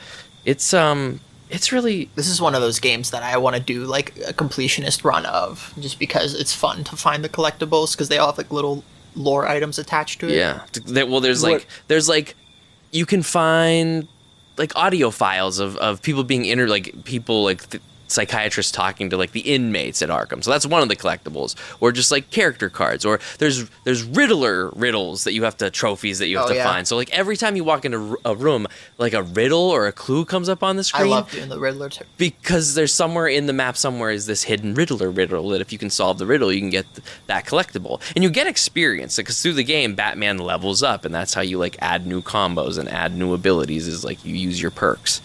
it's really. This is one of those games that I want to do like a completionist run of, just because it's fun to find the collectibles because they all have like little lore items attached to it. Yeah. Well, there's like, you can find like audio files of people being psychiatrists talking to like the inmates at Arkham. So that's one of the collectibles. Or just like character cards. Or there's Riddler riddles that you have to trophies that you have to find. So like every time you walk into a room, like a riddle or a clue comes up on the screen. I love doing the Riddler too. Because there's somewhere in the map somewhere is this hidden riddle that if you can solve the riddle, you can get that collectible. And you get experience because through the game, Batman levels up, and that's how you like add new combos and add new abilities is like you use your perks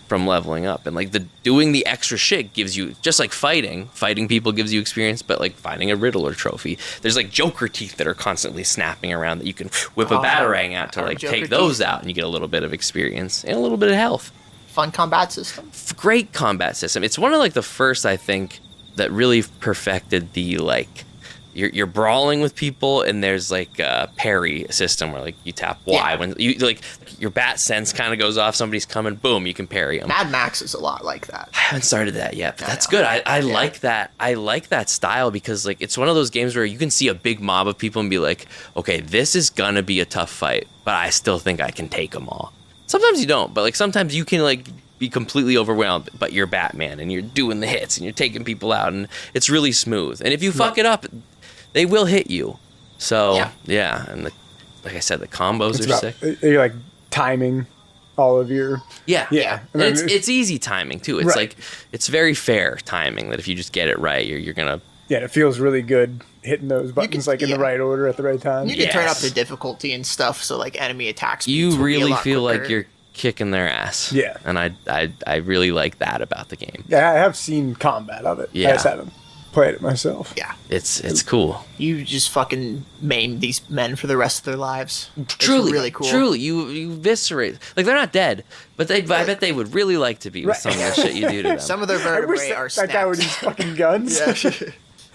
from leveling up. And like doing the extra shit gives you, just like fighting people gives you experience, but like finding a Riddler trophy, there's like Joker teeth that are constantly snapping around that you can whip a Batarang out to like take those out, and you get a little bit of experience and a little bit of health. Fun combat system. Great combat system. It's one of like the first, I think, that really perfected the like you're brawling with people, and there's like a parry system where like you tap Y when you like your bat sense kind of goes off, somebody's coming, boom, you can parry them. Mad Max is a lot like that. I haven't started that yet, but that's good. I like that. I like that style because like it's one of those games where you can see a big mob of people and be like, okay, this is gonna be a tough fight, but I still think I can take them all. Sometimes you don't, but like sometimes you can like be completely overwhelmed, but you're Batman and you're doing the hits and you're taking people out, and it's really smooth. And if you fuck it up, they will hit you. So and like I said, the combos are sick. You're like timing all of your and it's easy timing too. It's like it's very fair timing that if you just get it right, you're gonna it feels really good hitting those buttons in the right order at the right time. You can turn up the difficulty and stuff, so like enemy attacks. You really feel like you're kicking their ass. Yeah, and I really like that about the game. Yeah, I have seen combat of it. Yeah, I just haven't played it myself. Yeah, it's cool. You just fucking maim these men for the rest of their lives. Truly, it's really cool. Truly, you eviscerate. Like they're not dead, but I bet they would really like to be with some of the shit you do to them. Some of their vertebrae are snapped. That guy with his fucking guns.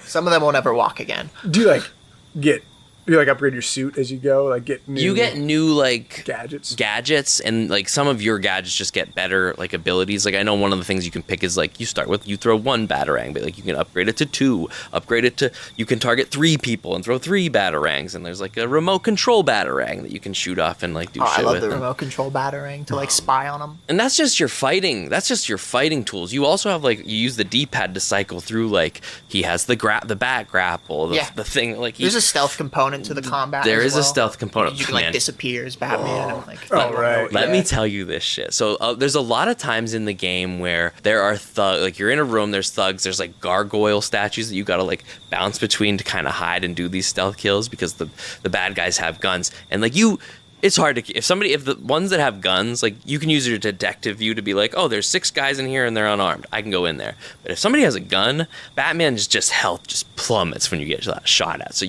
Some of them won't ever walk again. Do you upgrade your suit as you go? Like get new like gadgets, and like some of your gadgets just get better like abilities. Like I know one of the things you can pick is like you throw one Batarang, but like you can upgrade it to 2, you can target 3 people and throw 3 Batarangs, and there's like a remote control Batarang that you can shoot off and like do shit with. I love the remote control Batarang to like spy on them. And that's just your fighting. That's just your fighting tools. You also have like you use the D-pad to cycle through. Like he has the bat grapple, the thing. Like there's a stealth component to the combat. There is a stealth component. You can like disappear as Batman. And, let me tell you this shit. So there's a lot of times in the game where there are thugs. Like you're in a room, there's thugs. There's like gargoyle statues that you gotta like bounce between to kind of hide and do these stealth kills because the bad guys have guns. And like it's hard to if the ones that have guns, like you can use your detective view to be like, oh, there's 6 guys in here and they're unarmed, I can go in there. But if somebody has a gun, Batman's just health just plummets when you get shot at. So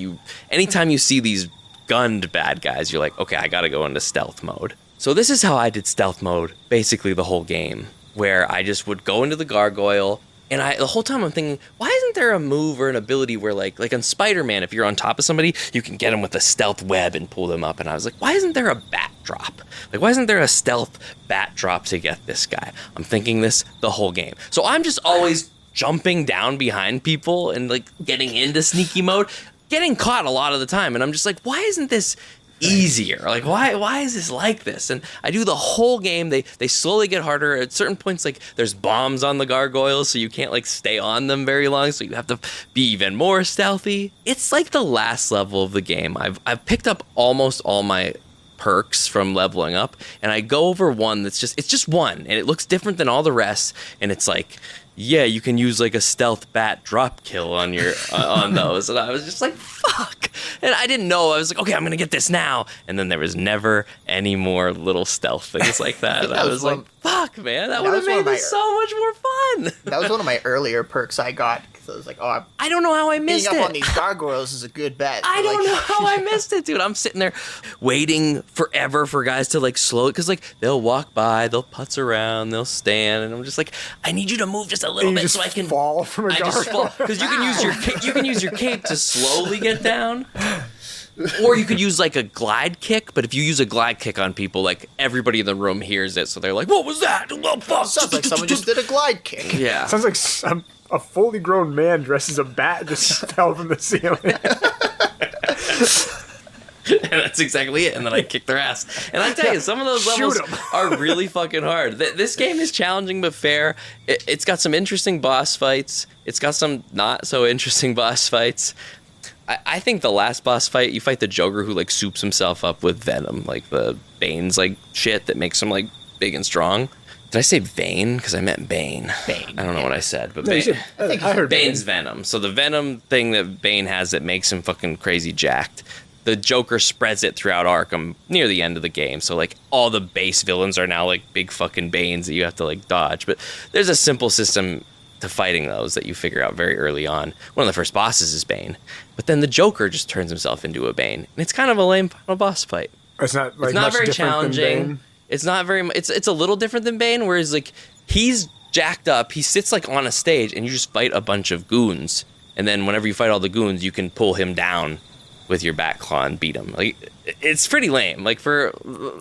anytime you see these gunned bad guys, you're like, okay, I gotta go into stealth mode. So this is how I did stealth mode basically the whole game, where I just would go into the gargoyle. And the whole time I'm thinking, why isn't there a move or an ability where like on Spider-Man, if you're on top of somebody, you can get them with a stealth web and pull them up? And I was like, why isn't there a bat drop? Like, why isn't there a stealth bat drop to get this guy? I'm thinking this the whole game. So I'm just always jumping down behind people and like getting into sneaky mode, getting caught a lot of the time. And I'm just like, why isn't this easier? Like why is this like this? And I do the whole game. They slowly get harder at certain points. Like there's bombs on the gargoyles, so you can't like stay on them very long, so you have to be even more stealthy. It's like the last level of the game. I've picked up almost all my perks from leveling up, and I go over one it's just one, and it looks different than all the rest, and it's like, yeah, you can use like a stealth bat drop kill on your on those, and I was just like, fuck, and I didn't know. I was like, okay, I'm gonna get this now, and then there was never any more little stealth things like that. And I was like, fuck, man, that would have made this so much more fun. That was one of my earlier perks I got, because I was like, oh, I don't know how I missed it. Being up on these gargoyles is a good bet. I don't know how I missed it, dude. I'm sitting there waiting forever for guys to like slow it, because like they'll walk by, they'll putz around, they'll stand, and I'm just like, I need you to move just a little bit so I can fall from a gargoyle. Because you can use your cape to slowly get down. Or you could use like a glide kick, but if you use a glide kick on people, like everybody in the room hears it, so they're like, "What was that?" Oh, fuck. Sounds like someone just did a glide kick. Yeah. Sounds like a fully grown man dressed as a bat just fell from the ceiling. And that's exactly it. And then I kick their ass. And I tell you, some of those levels are really fucking hard. This game is challenging but fair. It's got some interesting boss fights. It's got some not so interesting boss fights. I think the last boss fight, you fight the Joker who like soups himself up with venom, like the Bane's like shit that makes him like big and strong. Did I say Bane? Because I meant Bane. Bane. I don't know what I said, but No, Bane. I heard Bane's venom. So the venom thing that Bane has that makes him fucking crazy jacked, the Joker spreads it throughout Arkham near the end of the game. So like all the base villains are now like big fucking Banes that you have to like dodge. But there's a simple system to fighting those that you figure out very early on. One of the first bosses is Bane, but then the Joker just turns himself into a Bane, and it's kind of a lame final boss fight. It's not like It's not much very different than challenging. Bane. It's not very. It's a little different than Bane, whereas like he's jacked up. He sits like on a stage, and you just fight a bunch of goons, and then whenever you fight all the goons, you can pull him down with your bat claw and beat him. Like it's pretty lame. Like for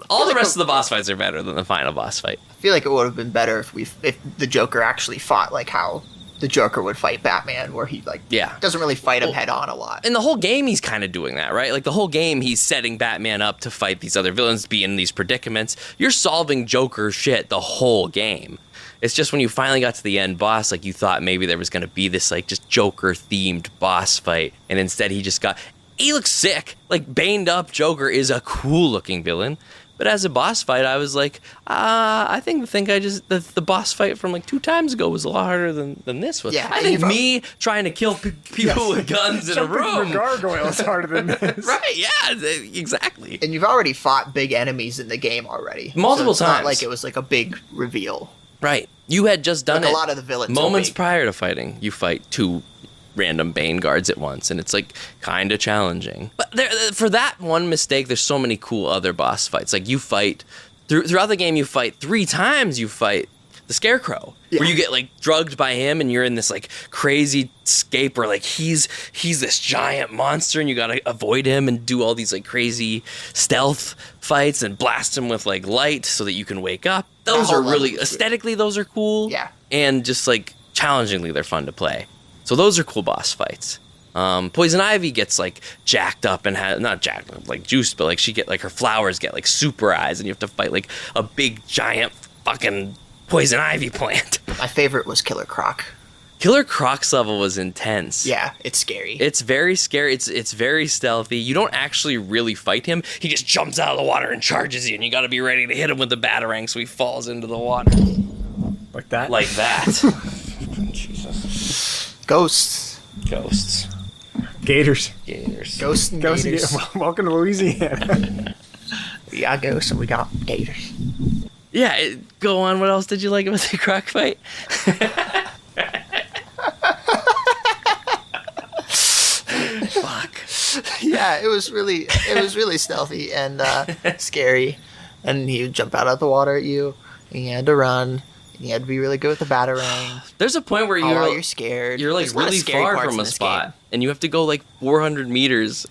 all the rest of the boss fights are better than the final boss fight. I feel like it would have been better if the Joker actually fought like how the Joker would fight Batman, where he like doesn't really fight him head on a lot. In the whole game, he's kind of doing that, right? Like the whole game, he's setting Batman up to fight these other villains, be in these predicaments. You're solving Joker shit the whole game. It's just when you finally got to the end boss, like you thought maybe there was going to be this like just Joker themed boss fight, and instead he looks sick. Like baned up Joker is a cool looking villain. But as a boss fight, I was like, I think the boss fight from like 2 times ago was a lot harder than this was. Yeah, I think me trying to kill people with guns in a room. Gargoyle is harder than this. Right, yeah, exactly. And you've already fought big enemies in the game already. Multiple so it's times. Not like it was like a big reveal. Right. You had just done like it. A lot of the villains. Moments prior to fighting, you fight 2 random Bane guards at once, and it's like kind of challenging. But for that one mistake, there's so many cool other boss fights. Like you fight throughout the game, you fight 3 times. You fight the Scarecrow, where you get like drugged by him, and you're in this like crazy scape where like he's this giant monster, and you gotta avoid him and do all these like crazy stealth fights and blast him with like light so that you can wake up. Those are really aesthetically, those are cool. Yeah, and just like challengingly, they're fun to play. So those are cool boss fights. Poison Ivy gets like jacked up and not jacked up like juiced, but like her flowers get like super eyes, and you have to fight like a big giant fucking Poison Ivy plant. My favorite was Killer Croc. Killer Croc's level was intense. Yeah, it's scary. It's very scary. It's very stealthy. You don't actually really fight him. He just jumps out of the water and charges you, and you got to be ready to hit him with the batarang so he falls into the water. Like that? Like that. Jesus. Ghosts. Gators. Ghosts and gators. Welcome to Louisiana. We got ghosts and we got gators. Yeah, go on. What else did you like about the croc fight? Fuck. Yeah, it was really stealthy and scary. And he would jump out of the water at you, and you had to run. You had to be really good with the batarang. There's a point where you're scared. You're like really far from a spot, and you have to go like 400 meters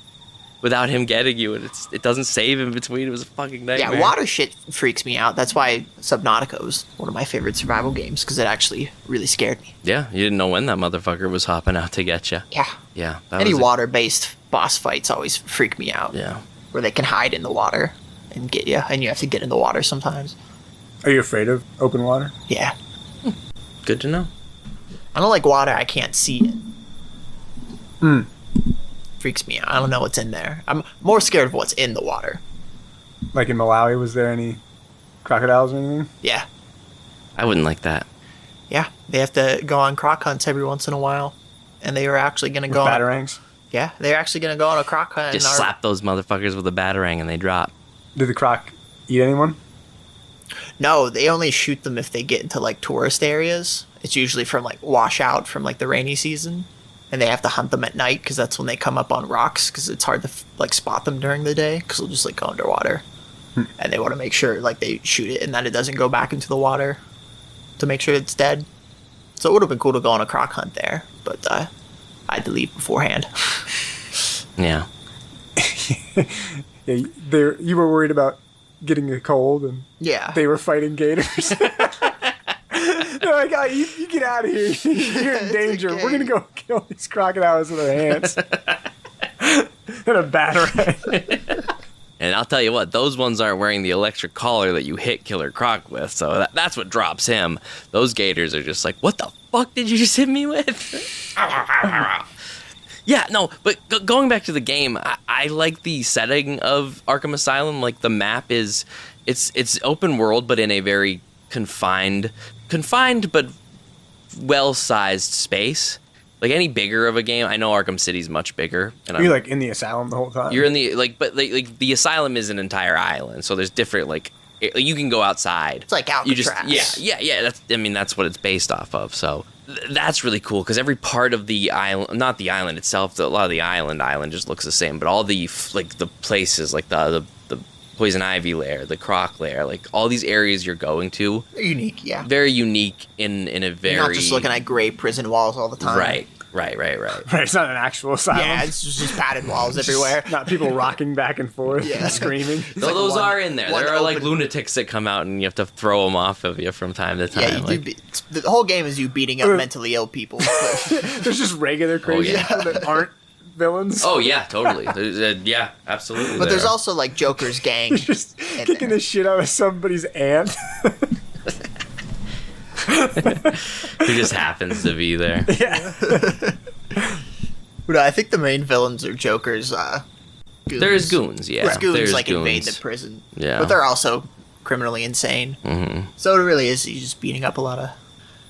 without him getting you, and it doesn't save in between. It was a fucking nightmare. Yeah, water shit freaks me out. That's why Subnautica was one of my favorite survival games, because it actually really scared me. Yeah, you didn't know when that motherfucker was hopping out to get you. Yeah. Yeah. Any water-based boss fights always freak me out. Yeah. Where they can hide in the water and get you, and you have to get in the water sometimes. Are you afraid of open water? Yeah. Good to know. I don't like water I can't see in. Freaks me out. I don't know what's in there. I'm more scared of what's in the water. Like in Malawi, was there any crocodiles or anything? Yeah. I wouldn't like that. Yeah. They have to go on croc hunts every once in a while. And they were actually going to With go on... batarangs? Yeah, they're actually going to go on a croc hunt. Just slap those motherfuckers with a batarang and they drop. Did the croc eat anyone? No, they only shoot them if they get into like tourist areas. It's usually from like washout from like the rainy season, and they have to hunt them at night because that's when they come up on rocks because it's hard to like spot them during the day because they'll just like go underwater, and they want to make sure like they shoot it and that it doesn't go back into the water to make sure it's dead. So it would have been cool to go on a croc hunt there, but I had to leave beforehand. Yeah. Yeah, you were worried about getting a cold, and Yeah. they were fighting gators. They're like, oh, you get out of here. You're in danger. okay. We're going to go kill these crocodiles with our hands. And a batarang. And I'll tell you what, those ones aren't wearing the electric collar that you hit Killer Croc with, so that's what drops him. Those gators are just like, what the fuck did you just hit me with? Yeah, no, but going back to the game, I like the setting of Arkham Asylum. Like, the map is, it's open world, but in a very confined but well-sized space. Like, any bigger of a game, I know Arkham City's much bigger. And You're like in the asylum the whole time. you're in the, like the asylum is an entire island, so there's different, like, you can go outside. It's like Alcatraz. Yeah. That's what it's based off of. So that's really cool because every part of the island, not the island itself, a lot of the island just looks the same, but all the like the places, like the poison ivy lair, the croc lair, like all these areas you're going to, They're unique, yeah. very unique in a very You're not just looking at gray prison walls all the time. right. Right, it's not an actual asylum. Yeah, it's just padded walls everywhere. Not people rocking back and forth and screaming. No, like those one- are in there. one There are like open- lunatics that come out and you have to throw them off of you from time to time. Yeah, the whole game is you beating up mentally ill people. There's just regular crazy yeah. people that aren't villains. Oh yeah, totally. Yeah, absolutely. But there's there. also like Joker's gang. Just in kicking there. the shit out of somebody's aunt. Who just happens to be there. Yeah. But I think the main villains are Joker's goons. There's goons, yeah. There's goons There's like goons. invade the prison. Yeah. But they're also criminally insane. Mm-hmm. So it really is he's just beating up a lot of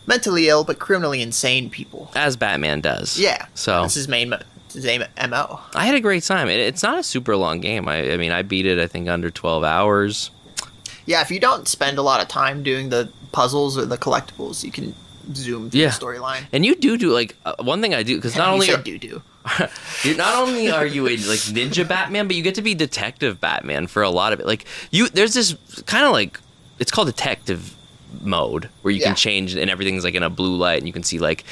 mentally ill but criminally insane people. As Batman does. Yeah. So That's his main MO. I had a great time. It's not a super long game. I mean, I beat it, I think, under 12 hours. Yeah, if you don't spend a lot of time doing the puzzles or the collectibles, you can zoom through Yeah. the storyline. And you do like one thing I do because not You only said do. not only are you a like ninja Batman, but you get to be detective Batman for a lot of it. Like there's this kind of like it's called detective mode where you Yeah. can change and everything's like in a blue light and you can see like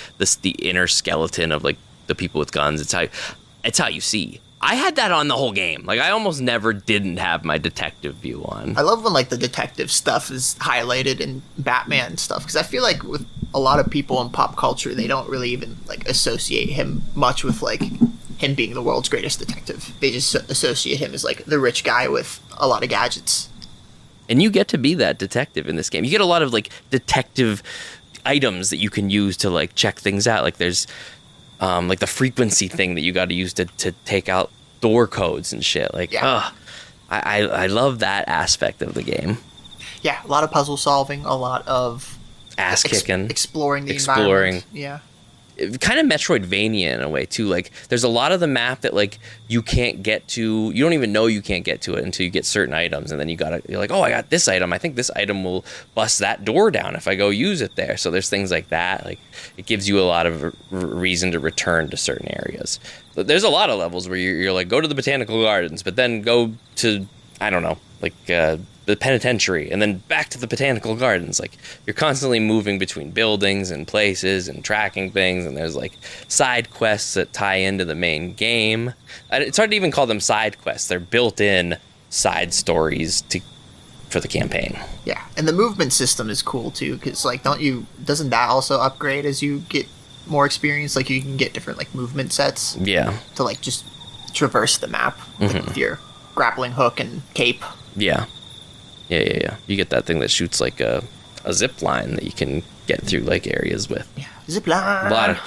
the inner skeleton of like the people with guns. It's how you see. I had that on the whole game. Like I almost never didn't have my detective view on. I love when like the detective stuff is highlighted in Batman stuff because I feel like with a lot of people in pop culture they don't really even like associate him much with like him being the world's greatest detective. They just associate him as like the rich guy with a lot of gadgets. And you get to be that detective in this game. You get a lot of like detective items that you can use to like check things out. Like there's like the frequency thing that you got to use to take out door codes and shit. Like, Yeah. I love that aspect of the game. Yeah, a lot of puzzle solving, a lot of Ass kicking, exploring the exploring. environment. Yeah. Kind of Metroidvania in a way too. Like there's a lot of the map that like you can't get to. You don't even know you can't get to it until you get certain items, and then you're like, oh, I got this item. I think this item will bust that door down if I go use it there. So there's things like that. Like it gives you a lot of reason to return to certain areas. But there's a lot of levels where you're like go to the botanical gardens, but then go to I don't know like the penitentiary and then back to the botanical gardens. Like you're constantly moving between buildings and places and tracking things, and there's like side quests that tie into the main game. It's hard to even call them side quests. They're built-in side stories for the campaign. Yeah, and the movement system is cool too because like doesn't that also upgrade as you get more experience? Like you can get different like movement sets Yeah. to like just traverse the map like, with your grappling hook and cape. Yeah. You get that thing that shoots like a zip line that you can get through like areas with. Yeah, zip line. A lot of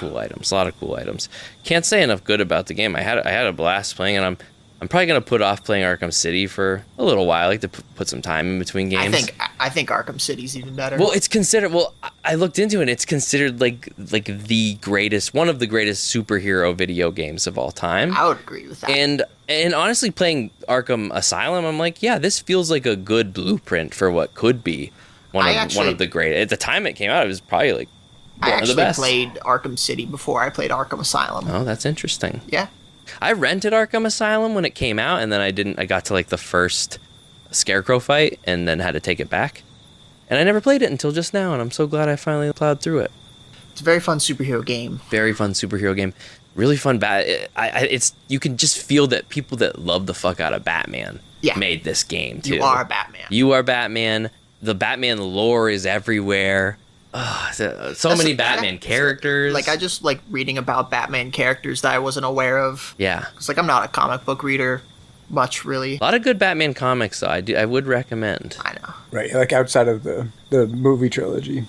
cool items. Can't say enough good about the game. I had a blast playing, and I'm probably gonna put off playing Arkham City for a little while. I like to put some time in between games. I think Arkham City's even better. Well, it's considered. Well, I looked into it. And it's considered like the greatest, one of the greatest superhero video games of all time. I would agree with that. And honestly, playing Arkham Asylum, I'm like, yeah, this feels like a good blueprint for what could be one of the great. At the time it came out, it was probably like one of the best. I actually played Arkham City before I played Arkham Asylum. Oh, that's interesting. Yeah. I rented Arkham Asylum when it came out, and then I got to like the first Scarecrow fight, and then had to take it back. And I never played it until just now, and I'm so glad I finally plowed through it. It's a very fun superhero game. Very fun superhero game. Really fun. It's you can just feel that people that love the fuck out of Batman made this game too. You are Batman. You are Batman. The Batman lore is everywhere. So many Batman characters. Like, I just like reading about Batman characters that I wasn't aware of. Yeah. It's like I'm not a comic book reader much, really. A lot of good Batman comics, though. I would recommend. I know. Right, like outside of the movie trilogy.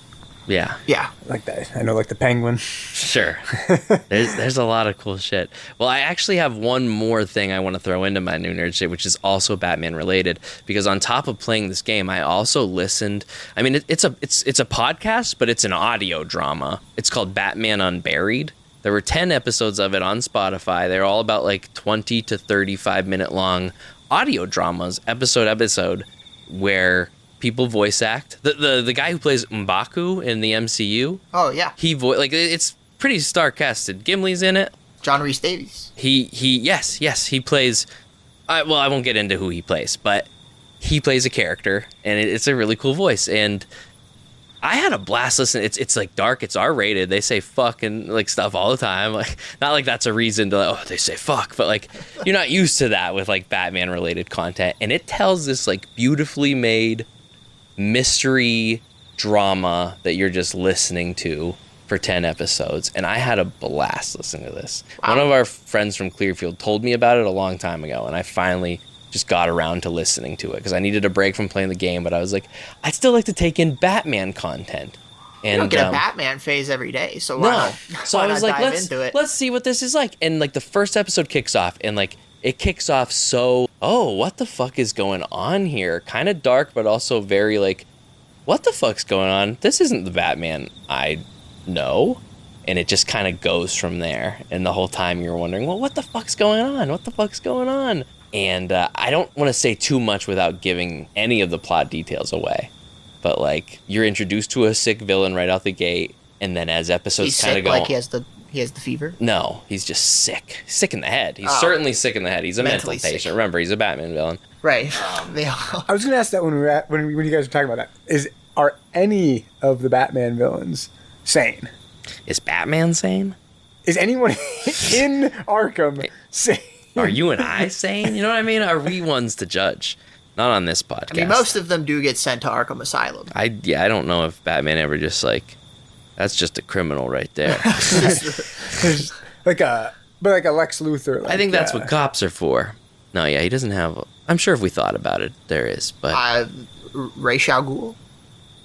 Yeah. Yeah. Like that. I know, like the Penguin. Sure. There's a lot of cool shit. Well, I actually have one more thing I want to throw into my new nerd shit, which is also Batman related. Because on top of playing this game, I also listened. I mean, it's a podcast, but it's an audio drama. It's called Batman Unburied. There were 10 episodes of it on Spotify. They're all about like 20 to 35 minute long audio dramas, episode, where people voice act. The guy who plays M'Baku in the MCU. Oh yeah. It's pretty star casted. Gimli's in it. John Rhys Davies. He plays. I won't get into who he plays, but he plays a character, and it's a really cool voice. And I had a blast listening. It's like dark. It's R-rated. They say fuck and like stuff all the time. Like, not like that's a reason to they say fuck, but like you're not used to that with like Batman related content. And it tells this like beautifully made mystery drama that you're just listening to for 10 episodes. And I had a blast listening to this. Wow. One of our friends from Clearfield told me about it a long time ago, and I finally just got around to listening to it because I needed a break from playing the game, but I was like, I'd still like to take in Batman content. And you don't get a Batman phase every day, so why not? So I was like, let's let's see what this is like. And like the first episode kicks off, and like it kicks off so, what the fuck is going on here? Kind of dark, but also very like, what the fuck's going on? This isn't the Batman I know. And it just kind of goes from there. And the whole time you're wondering, well, what the fuck's going on? What the fuck's going on? And I don't want to say too much without giving any of the plot details away. But, like, you're introduced to a sick villain right out the gate, and then as episodes kind of go... Like he has the fever? No, he's just sick. Sick in the head. He's certainly sick in the head. He's a mental patient. Sick. Remember, he's a Batman villain. Right. I was going to ask that when you guys were talking about that. Are any of the Batman villains sane? Is Batman sane? Is anyone in Arkham sane? Are you and I sane? You know what I mean? Are we ones to judge? Not on this podcast. I mean, most of them do get sent to Arkham Asylum. I don't know if Batman ever just like, that's just a criminal right there. like a Lex Luthor. Like, I think that's what cops are for. No, yeah, he doesn't have. I'm sure if we thought about it, there is, but Ra's al Ghul.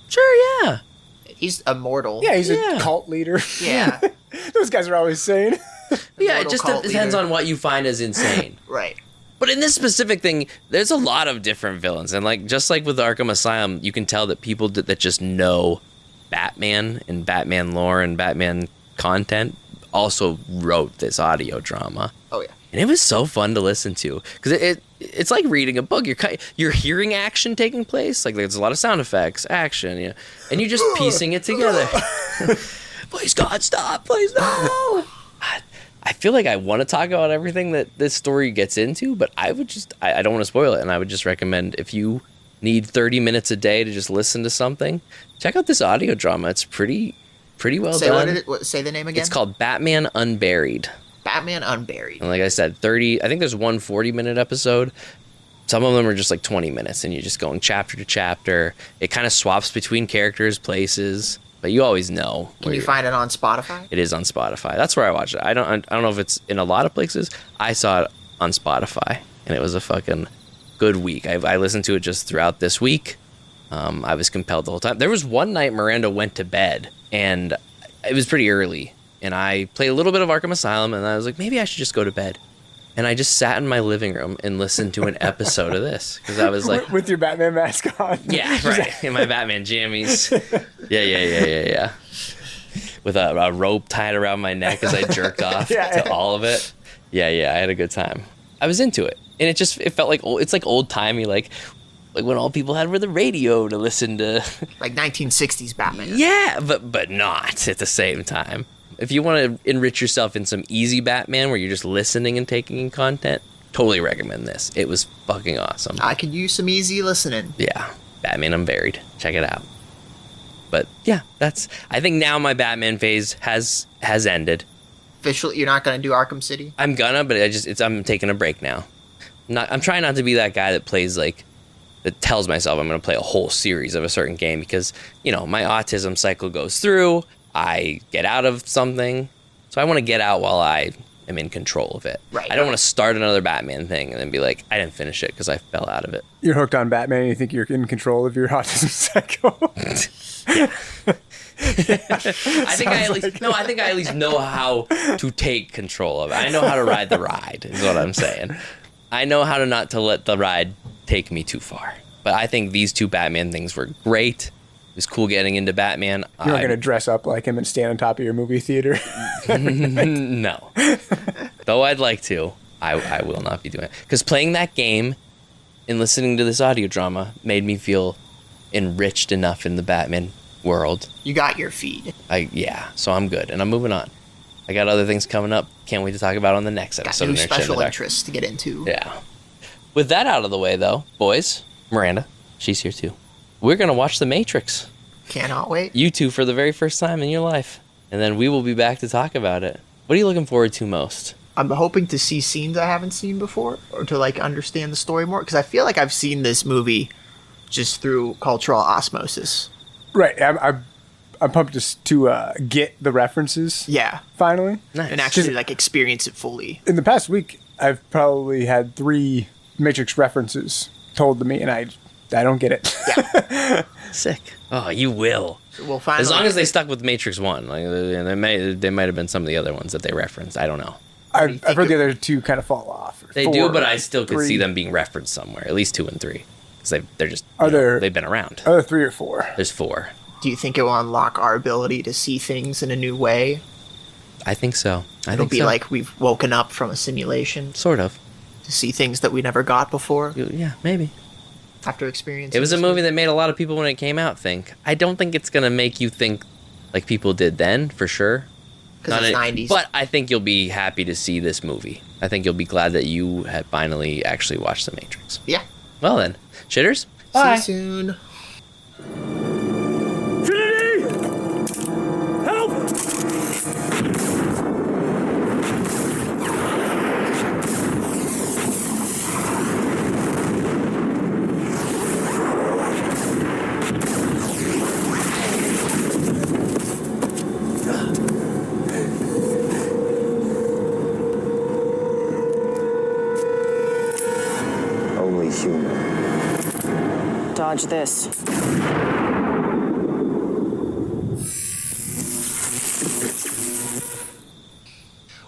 Sure, yeah. He's immortal. Yeah, he's a cult leader. Yeah. Those guys are always sane. Yeah, it just depends on what you find as insane. Right. But in this specific thing, there's a lot of different villains. And like just like with Arkham Asylum, you can tell that people that just know Batman and Batman lore and Batman content also wrote this audio drama. Oh, yeah. And it was so fun to listen to. Because it's like reading a book. You're hearing action taking place. Like there's a lot of sound effects, action, you know, and you're just piecing it together. Please, God, stop. Please, no. I feel like I want to talk about everything that this story gets into, but I would just, I don't want to spoil it, and I would just recommend if you need 30 minutes a day to just listen to something, check out this audio drama. It's pretty well done. Say the name again? It's called Batman Unburied. Batman Unburied. And like I said, I think there's one 40-minute episode. Some of them are just like 20 minutes, and you're just going chapter to chapter. It kind of swaps between characters, places. But you always know. Can you find it on Spotify? It is on Spotify. That's where I watch it. I don't know if it's in a lot of places. I saw it on Spotify, and it was a fucking good week. I listened to it just throughout this week. I was compelled the whole time. There was one night Miranda went to bed, and it was pretty early, and I played a little bit of Arkham Asylum, and I was like, maybe I should just go to bed. and I just sat in my living room and listened to an episode of this because I was like, with your Batman mask on. yeah, right, in my Batman jammies. Yeah. With a rope tied around my neck as I jerked off to all of it. Yeah, I had a good time. I was into it, and it felt like it's like old timey, like when all people had were the radio to listen to, like 1960s Batman. Yeah, but not at the same time. If you want to enrich yourself in some easy Batman where you're just listening and taking in content, totally recommend this. It was fucking awesome. I could use some easy listening. Yeah, Batman Unburied. Check it out. But yeah, I think now my Batman phase has ended. Officially, you're not going to do Arkham City? I'm gonna, but I'm taking a break now. I'm trying not to be that guy that plays that tells myself I'm going to play a whole series of a certain game because, my autism cycle goes through, I get out of something, so I want to get out while I am in control of it. Right. I don't want to start another Batman thing and then be like, I didn't finish it because I fell out of it. You're hooked on Batman and you think you're in control of your autism cycle. Yeah. I think I at least know how to take control of it. I know how to ride the ride, is what I'm saying. I know how not to let the ride take me too far. But I think these two Batman things were great. It was cool getting into Batman. You're not going to dress up like him and stand on top of your movie theater? No. Though I'd like to, I will not be doing it. Because playing that game and listening to this audio drama made me feel enriched enough in the Batman world. You got your feed. So I'm good, and I'm moving on. I got other things coming up. Can't wait to talk about on the next episode. Got new special interests to get into. Yeah. With that out of the way, though, boys, Miranda, she's here too. We're going to watch The Matrix. Cannot wait. You two for the very first time in your life. And then we will be back to talk about it. What are you looking forward to most? I'm hoping to see scenes I haven't seen before, or to understand the story more, because I feel like I've seen this movie just through cultural osmosis. Right. I'm pumped to get the references. Yeah. Finally. Nice. And actually experience it fully. In the past week, I've probably had 3 Matrix references told to me, and I don't get it. Yeah. Sick. Oh, you will. We'll find as long as they stuck with Matrix 1. They might have been some of the other ones that they referenced. I don't know. I've heard the other 2 kind of fall off. They do, but I still could see them being referenced somewhere. At least 2 and 3. Because they're just, they've been around. Are there 3 or 4? There's 4. Do you think it will unlock our ability to see things in a new way? I think so. It'll be like we've woken up from a simulation. Sort of. To see things that we never got before. Yeah, maybe. After experiencing it was a movie that made a lot of people when it came out think. I don't think it's going to make you think like people did then, for sure. Because it's 90s. But I think you'll be happy to see this movie. I think you'll be glad that you had finally actually watched The Matrix. Yeah. Well then, shitters. Bye. See you soon. Trinity! Help! Only human. Dodge this.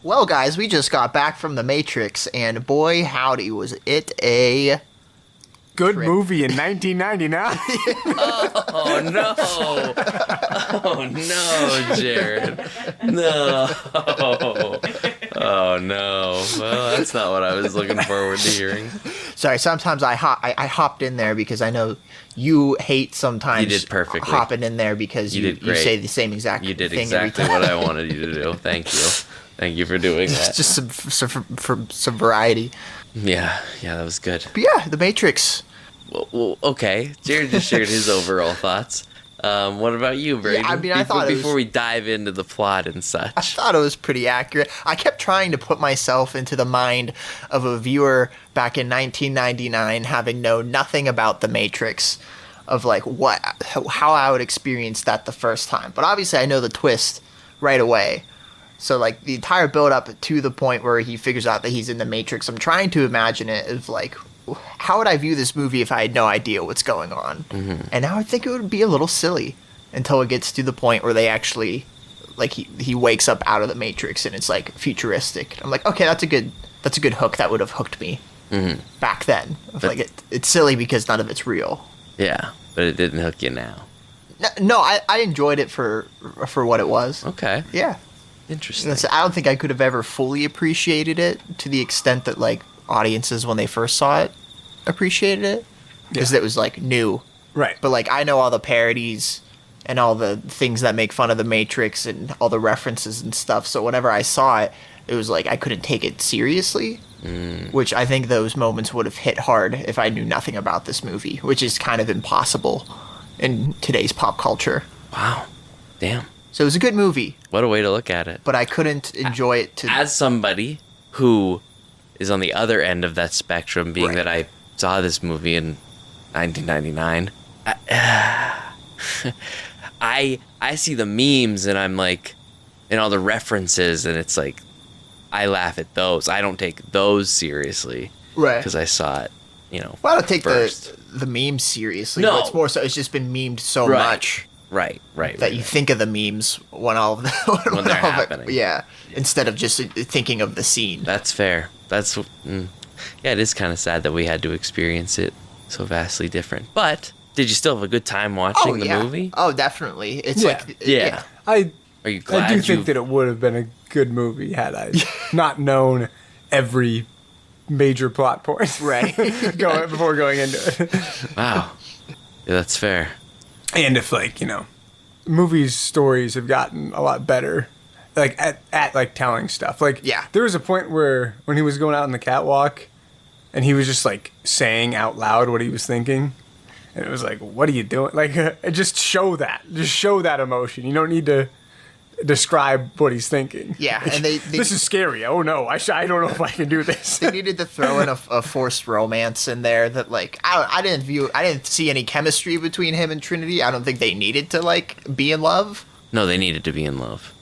Well, guys, we just got back from The Matrix, and boy, howdy, was it a good trip. movie in 1999. Oh no! Oh no, Jared! No! Oh no! Well, that's not what I was looking forward to hearing. Sorry, sometimes I hopped in there because I know you hate sometimes. You did perfectly. Hopping in there because You you did great. say the same exact thing. You did every exactly time. what I wanted you to do. Thank you. Thank you for doing that. Just some variety. Yeah, that was good. But yeah, The Matrix. Well, okay. Jared just shared his overall thoughts. What about you, Brady? Yeah, I mean, I thought it was- before we dive into the plot and I such. thought it was pretty accurate. I kept trying to put myself into the mind of a viewer back in 1999, having known nothing about The Matrix, of like how I would experience that the first time. But obviously, I know the twist right away. So like the entire build up to the point where he figures out that he's in the Matrix, I'm trying to imagine it as like, how would I view this movie if I had no idea what's going on? Mm-hmm. And I would think it would be a little silly until it gets to the point where they actually, like he wakes up out of the Matrix and it's like futuristic. I'm like, okay, that's a good that's a good hook that would have hooked me back then. Like it's silly because none of it's real. Yeah, but it didn't hook you now. No, I enjoyed it for what it was. Okay. Yeah. Interesting. I don't think I could have ever fully appreciated it to the extent that like audiences when they first saw it appreciated it because it was like new. Right. But like I know all the parodies and all the things that make fun of the Matrix and all the references and stuff. So whenever I saw it, it was like I couldn't take it seriously, which I think those moments would have hit hard if I knew nothing about this movie, which is kind of impossible in today's pop culture. Wow. Damn. So it was a good movie, What a way to look at it. but I couldn't enjoy it to... As somebody who is on the other end of that spectrum, being Right. that I saw this movie in 1999, I see the memes and I'm like, and all the references, and it's like, I laugh at those. I don't take those seriously Right. because I saw it, Well, I don't take first. the memes seriously. No. But it's more so it's just been memed so Right. much Right. that you think of the memes when all of the When they're all of it- happening. yeah, instead of just thinking of the scene. That's fair. Yeah, it is kind of sad that we had to experience it so vastly different. But did you still have a good time watching the movie? Oh, definitely. It's Yeah. like Yeah. Are you glad I do you think that it would have been a good movie had I not known every major plot point Right. before going into it. Wow. Yeah, that's fair. And if movies stories have gotten a lot better, like at like telling stuff. Like Yeah. there was a point where when he was going out on the catwalk, and he was just like saying out loud what he was thinking, and it was like, what are you doing? Like just show that emotion. You don't need to describe what he's thinking. Yeah, and they This is scary. Oh no, I don't know if I can do this. they needed to throw in a forced romance in there that like I didn't see any chemistry between him and Trinity. I don't think they needed to like be in love. No, they needed to be in love.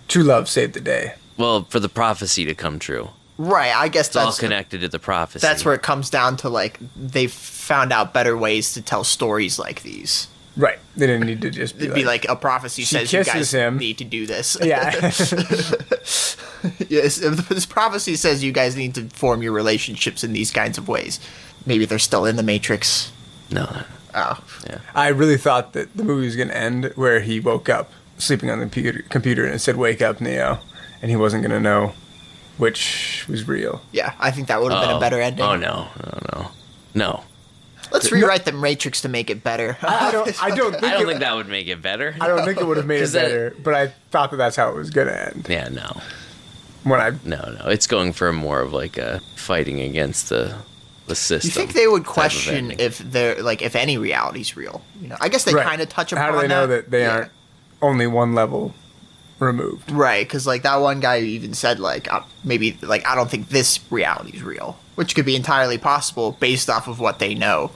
True love saved the day. Well, for the prophecy to come true. Right, I guess It's all that's connected to the prophecy. that's where it comes down to like they've found out better ways to tell stories like these. Right. They didn't need to just It'd be like a prophecy She says you kisses guys him. need to do this. yeah. Yes, if this prophecy says you guys need to form your relationships in these kinds of ways. Maybe they're still in the Matrix. No. Oh. Yeah. I really thought that the movie was going to end where he woke up sleeping on the computer and it said, "Wake up, Neo," and he wasn't going to know which was real. Yeah, I think that would have been a better ending. Oh, no. Let's rewrite the Matrix to make it better. I don't think I don't think that would make it better. I don't think it would have made it 'Cause that- better, but I thought that that's how it was going to end. Yeah, no. When I No. It's going for more of like a fighting against the system. You think they would type of question ending. if they're like if any reality's real? You know, I guess they Right. kind of touch upon How do they know that they Yeah. aren't only one level removed? Right, because like that one guy even said like maybe like I don't think this reality's real, which could be entirely possible based off of what they know.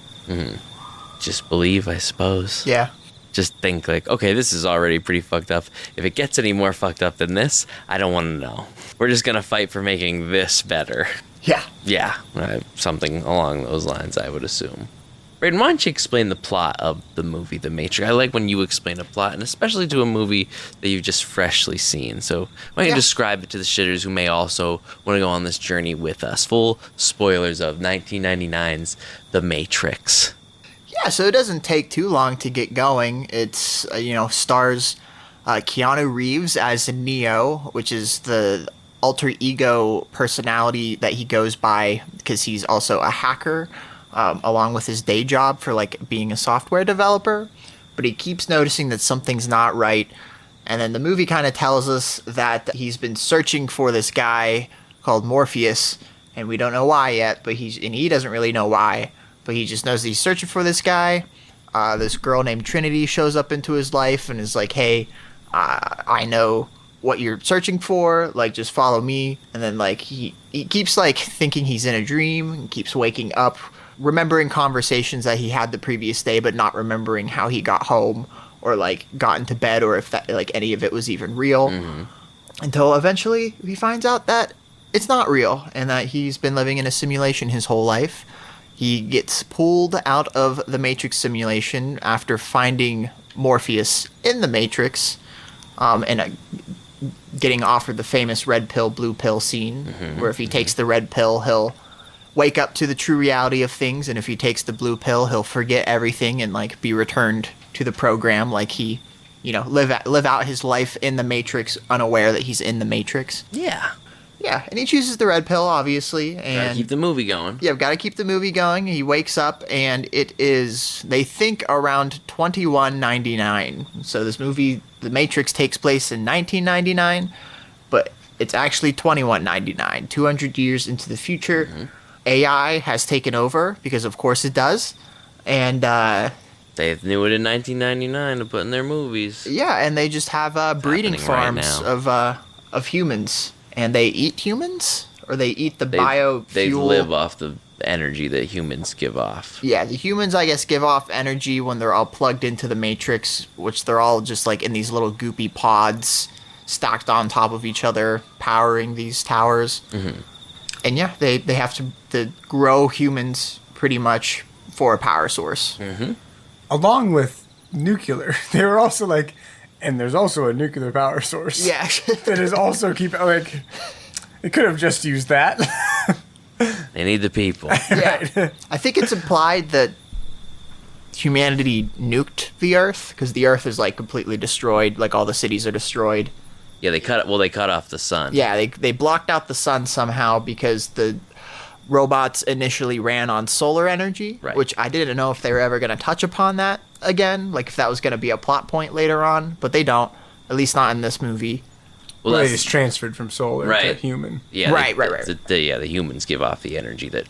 Just believe, I suppose. Yeah. Just think like, okay, this is already pretty fucked up. If it gets any more fucked up than this, I don't want to know. We're just gonna fight for making this better. Yeah. Yeah, something along those lines, I would assume. Braden, why don't you explain the plot of the movie The Matrix? I like when you explain a plot, and especially to a movie that you've just freshly seen. So why don't you Yeah. describe it to the shitters who may also want to go on this journey with us? Full spoilers of 1999's The Matrix. Yeah, so it doesn't take too long to get going. It's stars Keanu Reeves as Neo, which is the alter ego personality that he goes by because he's also a hacker, along with his day job for like being a software developer. But he keeps noticing that something's not right, and then the movie kind of tells us that he's been searching for this guy called Morpheus, and we don't know why yet. But he doesn't really know why. But he just knows that he's searching for this guy. This girl named Trinity shows up into his life and is like, hey, I know what you're searching for. Like, just follow me. And then, like, he keeps, like, thinking he's in a dream and keeps waking up, remembering conversations that he had the previous day, but not remembering how he got home or, like, got into bed or if that, like, any of it was even real. Until eventually he finds out that it's not real and that he's been living in a simulation his whole life. He gets pulled out of the Matrix simulation after finding Morpheus in the Matrix, and getting offered the famous red pill, blue pill scene, where if he takes the red pill, he'll wake up to the true reality of things, and if he takes the blue pill, he'll forget everything and like be returned to the program, like he, live out his life in the Matrix, unaware that he's in the Matrix. Yeah. Yeah, and he chooses the red pill, obviously, Gotta and keep the movie going. yeah, got to keep the movie going. He wakes up, and it is, they think, around 2199. So this movie, The Matrix, takes place in 1999, but it's actually 2199, 200 years into the future. AI has taken over, because of course it does, and They knew it in 1999 to put in their movies. yeah, and they just have breeding happening right farms now. of humans, and they eat humans, or they eat the They biofuel. live off the energy that humans give off. Yeah, the humans, I guess, give off energy when they're all plugged into the Matrix, which they're all just like in these little goopy pods stacked on top of each other, powering these towers. And yeah, they have to grow humans pretty much for a power source. Along with nuclear, they were also like, and there's also a nuclear power source. Yeah. That is also like, it could have just used that. They need the people. Yeah. I think it's implied that humanity nuked the Earth, because the Earth is like completely destroyed, like all the cities are destroyed. Yeah, they cut off the sun. Yeah, they blocked out the sun somehow because the robots initially ran on solar energy, Right. which I didn't know if they were ever going to touch upon that again, like if that was going to be a plot point later on, but they don't, at least not in this movie. Well, Well, that's, it's transferred from solar to Right. human. yeah, Right. The humans give off the energy that,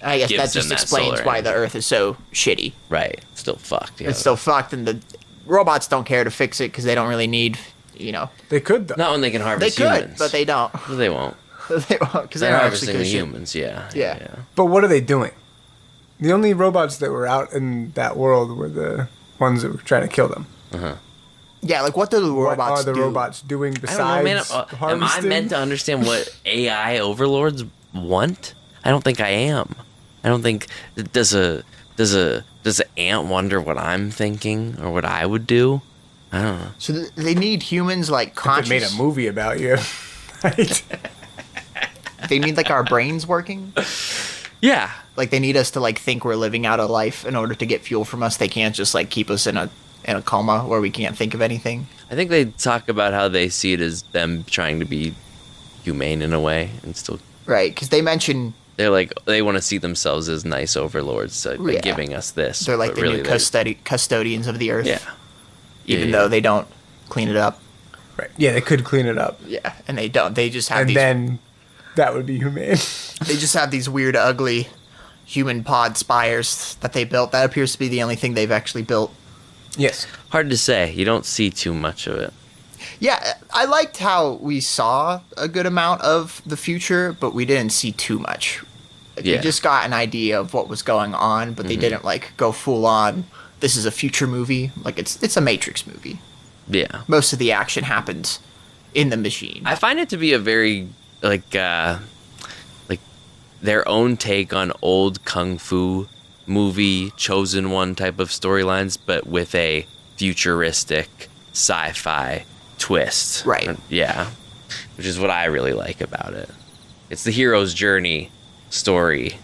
I guess Gives that just them that explains solar why the energy. Earth is so shitty. right, still fucked. Yeah. It's still fucked, and the robots don't care to fix it because they don't really need, They could, though. Not when they can they harvest could, humans. but they don't. They won't. They won't, because They're they're harvesting actually the good humans, yeah. Yeah. But what are they doing? The only robots that were out in that world were the ones that were trying to kill them. Yeah, like what do the What robots are the do? robots doing I besides don't know, man. Am I harvesting? meant to understand what AI overlords want? I don't think I am. I don't think does a ant wonder what I'm thinking or what I would do? I don't know. So they need humans like If they conscious. made a movie about you. Right? They need like our brains working. Yeah. Like they need us to like think we're living out a life in order to get fuel from us. They can't just like keep us in a coma where we can't think of anything. I think they talk about how they see it as them trying to be humane in a way and still Right, because they mention they're like they want to see themselves as nice overlords so, by Yeah. giving us this. they're like but the really new they're- custodians of the earth. Yeah. Even Yeah, though yeah. they don't clean it up. Right. Yeah, they could clean it up. Yeah, and they don't. They just have And these. then that would be humane. They just have these weird, ugly human pod spires that they built. That appears to be the only thing they've actually built. Yes. Hard to say. You don't see too much of it. Yeah, I liked how we saw a good amount of the future, but we didn't see too much. Like, Yeah. We just got an idea of what was going on, but they didn't like go full on. This is a future movie. Like it's a Matrix movie. Yeah. Most of the action happens in the machine. I find it to be a very like their own take on old kung fu movie chosen one type of storylines, but with a futuristic sci-fi twist. Right. Yeah. Which is what I really like about it. It's the hero's journey story,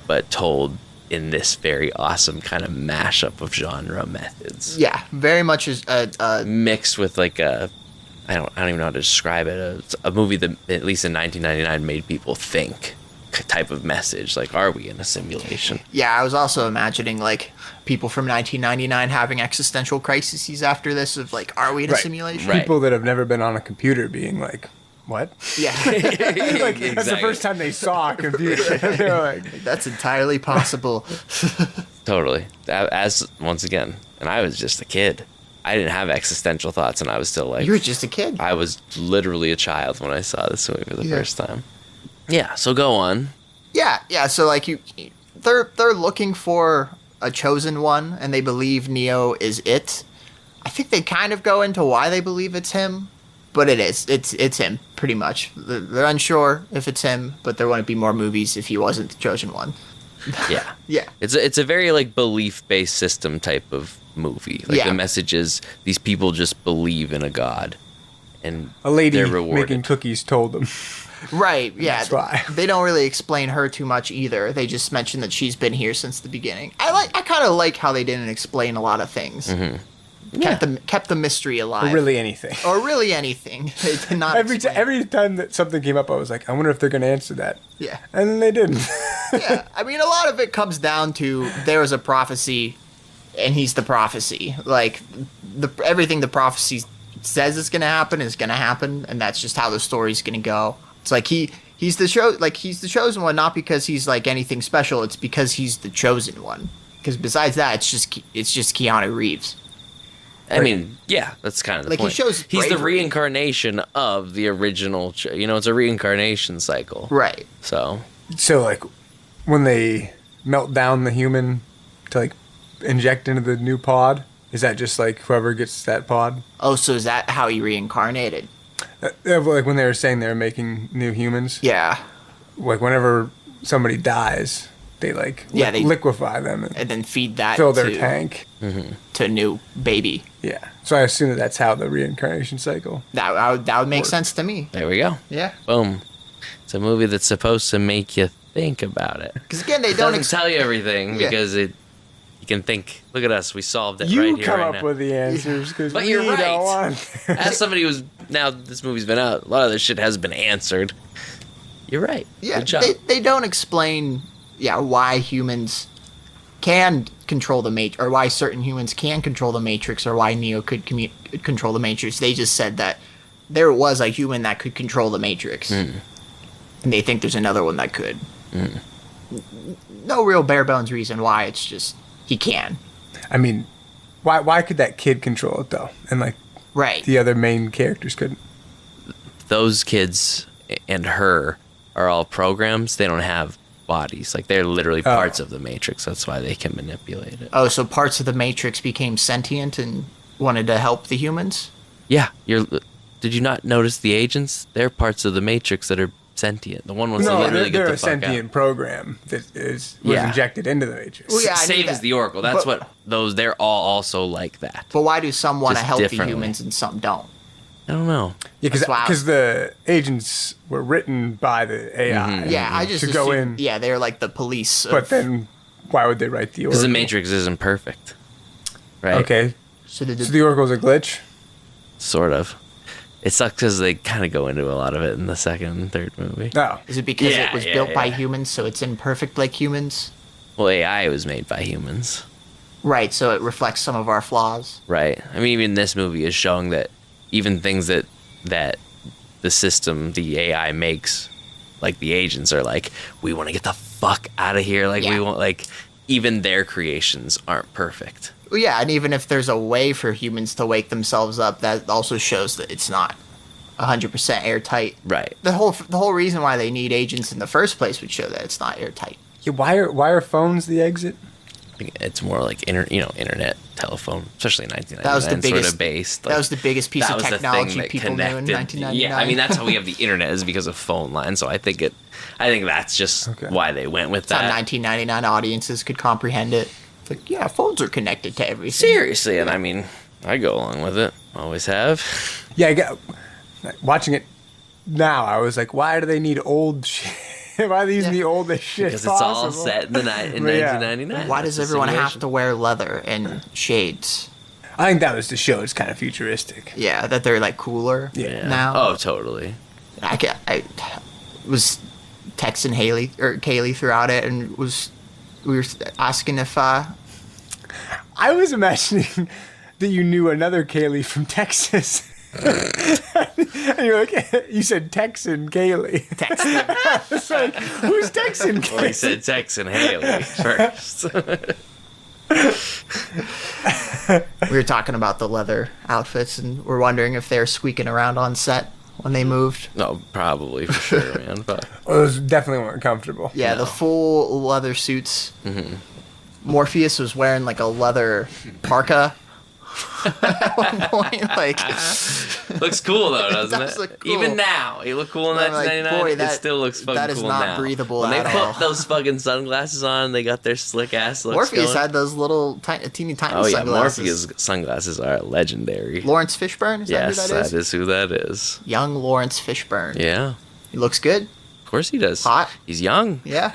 but told in this very awesome kind of mashup of genre methods. Yeah, very much as a Mixed with like a I don't even know how to describe it. A movie that at least in 1999 made people think type of message. Like, are we in a simulation? yeah. I was also imagining like people from 1999 having existential crises after this of like, are we in a Right. simulation? Right. People that have never been on a computer being like, what? Yeah, Like, that's the Exactly. first time they saw a computer. They're like, that's entirely possible. Totally. As once again, and I was just a kid. I didn't have existential thoughts, and I was still like, You were just a kid. I was literally a child when I saw this movie for the Yeah. first time. Yeah. So go on. Yeah. So like they're looking for a chosen one, and they believe Neo is it. I think they kind of go into why they believe it's him, but it is. It's him pretty much. They're unsure if it's him, but there wouldn't be more movies if he wasn't the chosen one. Yeah. Yeah. It's a very like belief based system type of movie. Like Yeah. the message is these people just believe in a god, and A lady they're rewarded. making cookies told them. Right, yeah. That's why. They don't really explain her too much either. They just mention that she's been here since the beginning. I kind of like how they didn't explain a lot of things. Mm-hmm. Kept the mystery alive. Or really anything. Or really anything. They did not explain. Every time that something came up, I was like, I wonder if they're going to answer that. Yeah. And then they didn't. Yeah. I mean, a lot of it comes down to there was a prophecy, and he's the prophecy. Like, everything the prophecy says is going to happen, and that's just how the story's going to go. It's like he's the chosen one, not because he's like anything special. It's because he's the chosen one. Because besides that, it's just Keanu Reeves. I mean, yeah, that's kind of the Like, he point. shows He's the bravery. reincarnation of the original. It's a reincarnation cycle. Right. So So, like, when they melt down the human to, like, inject into the new pod, is that just, like, whoever gets that pod? Oh, so is that how he reincarnated? Like, when they were saying they were making new humans? Yeah. Like, whenever somebody dies, they, like, Yeah, they- liquefy them and And then feed that fill their to, tank. to a new baby. Yeah. So I assume that that's how the reincarnation cycle. That would make sense to me. there we go. Yeah. Boom. It's a movie that's supposed to make you think about it. Because again, they It don't doesn't tell you everything Yeah. because you can think. Look at us, we solved it You right here, come right up now. with the answers because But we you're right. don't want. As somebody who's now this movie's been out, a lot of this shit has been answered. You're right. Yeah, Good job. they don't explain why humans can control the Matrix, or why certain humans can control the Matrix, or why Neo could control the Matrix. They just said that there was a human that could control the Matrix, and they think there's another one that could. No real bare bones reason why. It's just he can. I mean, why could that kid control it though? And like Right. the other main characters couldn't. Those kids and her are all programs. They don't have bodies. Like they're literally parts of the Matrix. That's why they can manipulate it. Oh, so parts of the Matrix became sentient and wanted to help the humans? Yeah, did you not notice the agents? They're parts of the Matrix that are sentient. The one wants to No, literally they're get a the fuck sentient out. program that was Yeah. injected into the Matrix. Well, yeah, I Same knew as that. the Oracle. That's But- what those. They're all also like that. But why do some want to Just help the differently. humans and some don't? I don't know. Yeah, That's why- because the agents were written by the AI. Mm-hmm. Yeah, I just to go assumed- in. Yeah, they're like the police. But then, why would they write the Because Oracle? the Matrix isn't perfect, right? Okay, so so the Oracle's a glitch. Sort of. It sucks because they kind of go into a lot of it in the second and third movie. No, is it because Yeah, it was yeah, built by yeah. humans, so it's imperfect like humans? Well, AI was made by humans, Right, so it reflects some of our flaws. right? I mean, even this movie is showing that even things that the system, the AI makes, like the agents are like, we want to get the fuck out of here. Like we Yeah. want, like even their creations aren't perfect. Well, yeah, and even if there's a way for humans to wake themselves up, that also shows that it's not 100% airtight. Right. The whole reason why they need agents in the first place would show that it's not airtight. yeah, why are phones the exit? It's more like internet, telephone, especially in 1999. That was the sort biggest- of based. that was the biggest piece that of was the thing technology that people knew in connected- 1999. Yeah, I mean that's how we have the internet is because of phone lines. So I think that's just Okay. why they went with That's how that. 1999 audiences could comprehend it. It's like, yeah, phones are connected to everything. Seriously, and I mean, I go along with it. Always have. Yeah, watching it now, I was like, why do they need old shit? Why are they using Yeah. the oldest shit Because it's all possible? set in But yeah. 1999. Why That's does the everyone have situation. to wear leather and shades? I think that was to show it's kind of futuristic. Yeah, that they're like cooler Yeah. now. Oh, totally. I was texting Kaylee throughout it, and we were asking if I was imagining that you knew another Kaylee from Texas. And you're like, you said Texan Kaylee. texting. It's like, who's Texan Kaylee? Well, he said Tex and Haley first. We were talking about the leather outfits, and we're wondering if they're squeaking around on set when they moved. No, probably for sure, man. But Those definitely weren't comfortable. Yeah, the full leather suits. Morpheus was wearing like a leather parka. at one point. Like, Looks cool though, doesn't does it? look cool. Even now, he looked cool in I'm like, 1999. boy, It that- still looks fucking that is cool not now. breathable when at they put all. those fucking sunglasses on, they got their slick ass looks Morpheus going. had those little teeny tiny Oh yeah, sunglasses. Morpheus sunglasses are legendary. Lawrence Fishburne, is Yes, that who that is? that is who that is. Young Lawrence Fishburne. Yeah, He looks good. of course he does. Hot. He's young. Yeah.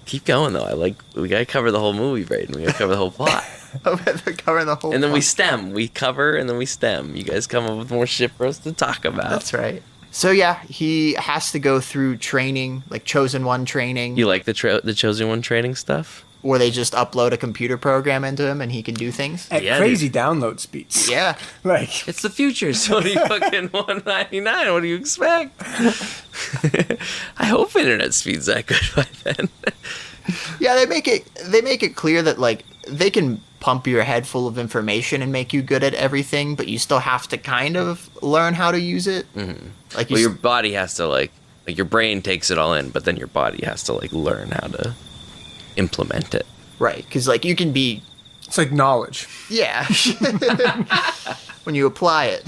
Keep going though. We gotta cover the whole movie, Brayden. We gotta cover the whole plot. They're covering the whole And then we plot. stem. We cover and then we stem. You guys come up with more shit for us to talk about. That's right. So yeah, he has to go through training, like Chosen One training, You like the Chosen One training stuff? where they just upload a computer program into him and he can do things. At Yeah, crazy download speeds. Yeah. Like, It's the future, Sony fucking 199. What do you expect? I hope internet speed's that good by then. Yeah, they make it clear that like they can pump your head full of information and make you good at everything, but you still have to kind of learn how to use it. Mm-hmm. Like Well, your body has to like your brain takes it all in, but then your body has to like learn how to implement it. right, because like you can be it's like knowledge. yeah when you apply it.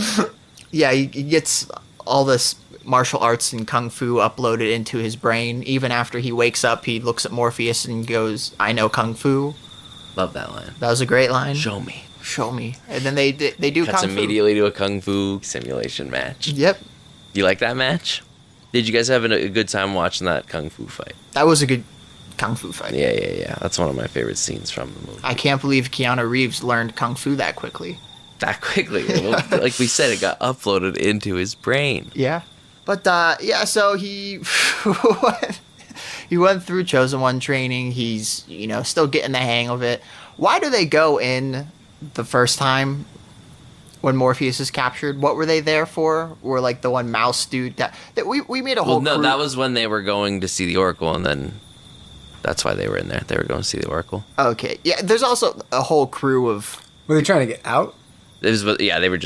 Yeah, he gets all this martial arts and kung fu uploaded into his brain. Even after he wakes up, he looks at Morpheus and goes, "I know kung fu." Love that line. That was a great line. Show me. Show me. And then they do Cuts kung fu. immediately to a kung fu simulation match. Yep, You like that match? Did you guys have a good time watching that kung fu fight? that was a good kung fu fight. Yeah. That's one of my favorite scenes from the movie. I can't believe Keanu Reeves learned kung fu that quickly. That quickly. Well, like we said, it got uploaded into his brain. Yeah. But yeah, so he he went through Chosen One training. He's, still getting the hang of it. Why do they go in the first time when Morpheus is captured? What were they there for? Were like the one mouse dude that we made a whole Well, no, crew- that was when they were going to see the Oracle, and then that's why they were in there. They were going to see the Oracle. Okay. Yeah, there's also a whole crew of Were they trying to get out? They were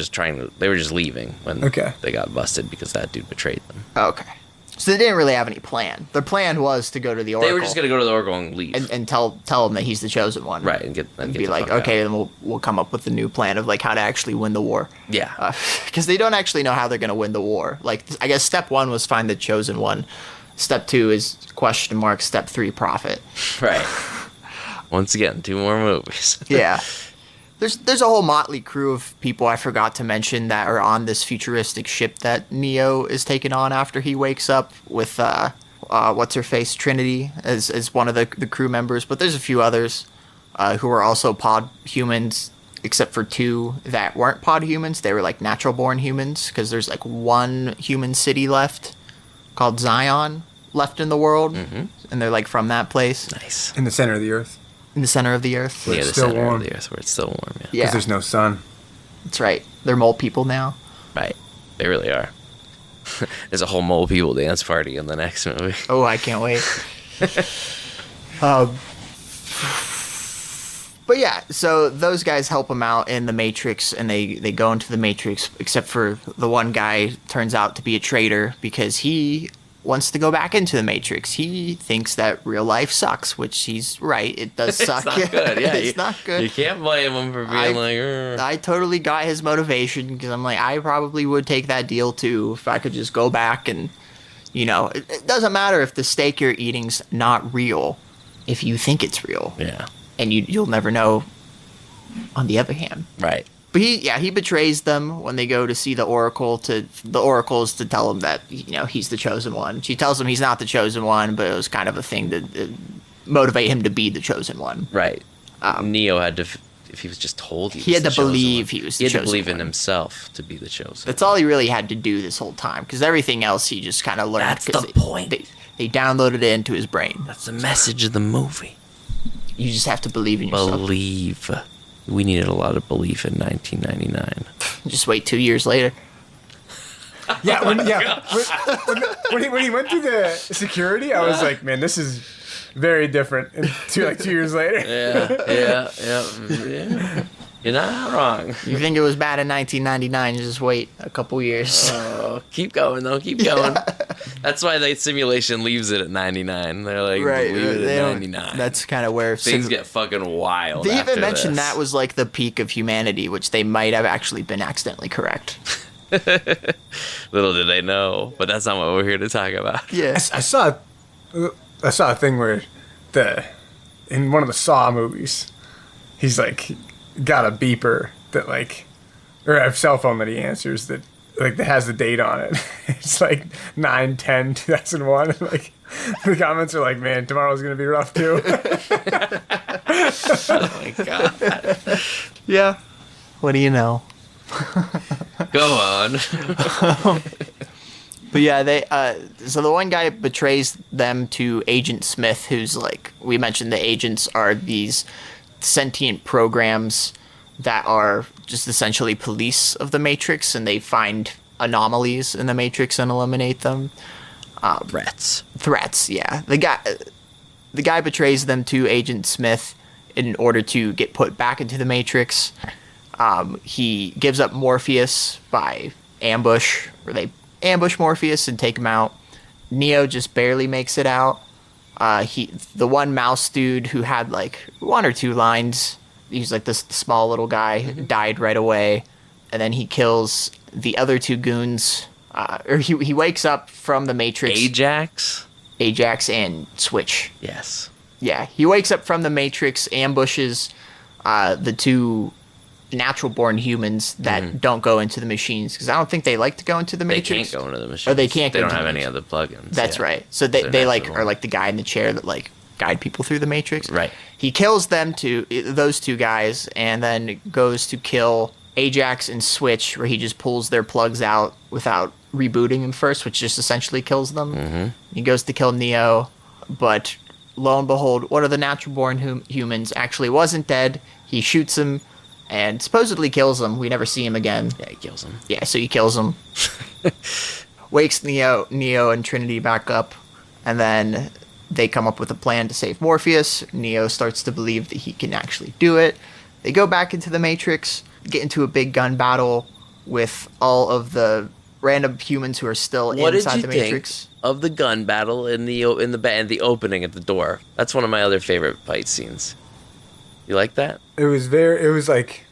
just leaving when Okay. they got busted because that dude betrayed them. okay. So they didn't really have any plan. Their plan was to go to the Oracle They were just gonna go to the Oracle and leave. and tell him that he's the chosen one. Right, and And get be the like, fuck okay, out. then we'll come up with a new plan of like how to actually win the war. Yeah. Because they don't actually know how they're going to win the war. Like, I guess step 1 was find the chosen one. Step 2 is question mark. Step 3, profit. Right. Once again, 2 more movies. Yeah. There's a whole motley crew of people I forgot to mention that are on this futuristic ship that Neo is taking on after he wakes up with what's her face Trinity as one of the crew members. But there's a few others who are also pod humans, except for 2 that weren't pod humans. They were like natural born humans because there's like one human city left called Zion left in the world, and they're like from that place Nice. In the center of the earth. in the center of the earth. Where Yeah, it's the still center warm. of the Earth where it's still warm. Yeah. Because Yeah, there's no sun. that's right. They're mole people now. Right. They really are. There's a whole mole people dance party in the next movie. Oh, I can't wait. But yeah, so those guys help him out in the Matrix, and they go into the Matrix, except for the one guy turns out to be a traitor because he wants to go back into the Matrix. He thinks that real life sucks, which he's right. It does suck. It's not good. Yeah, it's not good. You can't blame him for being I totally got his motivation because I'm like, I probably would take that deal too if I could just go back and, it doesn't matter if the steak you're eating's not real if you think it's real. Yeah. And you'll never know on the other hand. Right. But he betrays them when they go to see the Oracle. The Oracle's to tell him that he's the chosen one. She tells him he's not the chosen one, but it was kind of a thing to motivate him to be the chosen one. Right. Neo had to, if he was just told He had the to chosen believe one, he was the He had to chosen believe in one. himself to be the chosen. That's all he really had to do this whole time, because everything else he just kind of learned. That's 'cause the point. They downloaded it into his brain. That's the message of the movie. You just have to believe in yourself. Believe. We needed a lot of belief in 1999. Just wait 2 years later. Yeah, when he went through the security, I was like, man, this is very different. And 2 years later. Yeah. You're not wrong. You think it was bad in 1999? Just wait a couple years. Oh, keep going though. Keep going. That's why the simulation leaves it at 99. They're like, Right, leave it they at don't- 99. That's kind of where Things get fucking wild. They after even mentioned this. that was like the peak of humanity, which they might have actually been accidentally correct. Little did they know, but that's not what we're here to talk about. Yes. I saw a thing where in one of the Saw movies, he's like got a beeper that like, or a cell phone that he answers that like that has the date on it. It's like 9/10/2001. Like the comments are like, man, tomorrow's gonna be rough too. Oh my god. Yeah. What do you know? Go on. But yeah, they so the one guy betrays them to Agent Smith, who's like, we mentioned the agents are these sentient programs that are just essentially police of the Matrix, and they find anomalies in the Matrix and eliminate them. Threats, yeah. The guy betrays them to Agent Smith in order to get put back into the Matrix. He gives up Morpheus by ambush, where they ambush Morpheus and take him out. Neo just barely makes it out. The one mouse dude who had like one or two lines, he's like this small little guy, died right away. And then he kills the other two goons. Or he wakes up from the Matrix. Ajax and Switch. Yes. Yeah, he wakes up from the Matrix, ambushes the two natural-born humans that don't go into the machines, because I don't think they like to go into the They Matrix. can't go into the machines. Or they can't They go don't into have the any other plugins. That's yeah. right. So They're they like natural. are like the guy in the chair that like guide people through the Matrix. Right. He kills those two guys, and then goes to kill Ajax and Switch, where he just pulls their plugs out without rebooting them first, which just essentially kills them. Mm-hmm. He goes to kill Neo, but lo and behold, one of the natural-born humans actually wasn't dead. He shoots him and supposedly kills him. We never see him again. Yeah, he kills him. Yeah, so he kills him. Wakes Neo and Trinity back up, and then they come up with a plan to save Morpheus. Neo starts to believe that he can actually do it. They go back into the Matrix, get into a big gun battle with all of the random humans who are still inside the Matrix. Think of the gun battle in the opening at the door? That's one of my other favorite fight scenes. You like that? It was like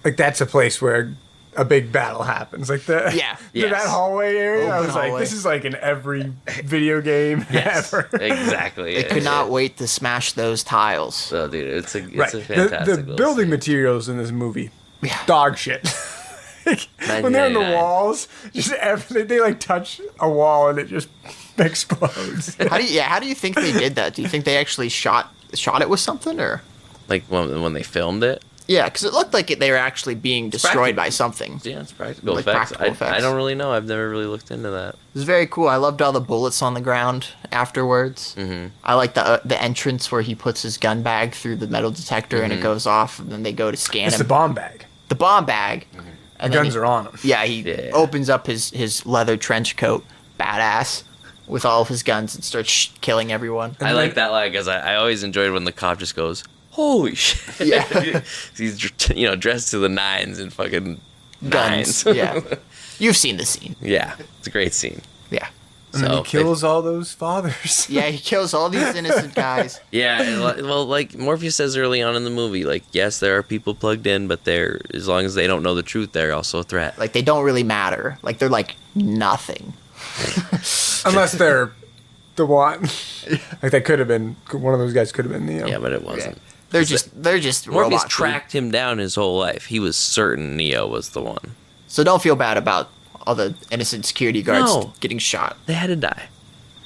that's a place where a big battle happens. Like Yeah. Yes. that hallway area. I Open was hallway. like, this is like in every video game ever. Exactly. They could not wait to smash those tiles. So, dude, it's a Right. fantastic. The little building scene. materials in this movie, Yeah. dog shit. When they're in the 1999. walls, just they like touch a wall and it just explodes. How do you think they did that? Do you think they actually shot it with something, or? Like when they filmed it. Yeah, because it looked like they were actually being destroyed by something. Yeah, it's practical Like effects. practical effects. I don't really know. I've never really looked into that. It was very cool. I loved all the bullets on the ground afterwards. Mm-hmm. I like the entrance where he puts his gun bag through the metal detector and it goes off, and then they go to scan It's him. the bomb bag. The bomb bag. The And then guns are on him. Yeah, he Yeah. opens up his leather trench coat, badass, with all of his guns and starts killing everyone. I like that line because I always enjoyed when the cop just goes, "Holy shit!" Yeah. He's dressed to the nines and fucking Guns. nines. Yeah. You've seen the scene. Yeah, it's a great scene. Yeah. And then he kills all those fathers. Yeah, he kills all these innocent guys. Yeah, well, like Morpheus says early on in the movie, like, yes, there are people plugged in, but they're, as long as they don't know the truth, they're also a threat. Like, they don't really matter. Like, they're like nothing. Unless they're the one. Like they could have been, one of those guys could have been Neo. Yeah, but it wasn't. They're just Morpheus robot food. tracked him down his whole life. He was certain Neo was the one. So don't feel bad about all the innocent security guards No. getting shot. They had to die.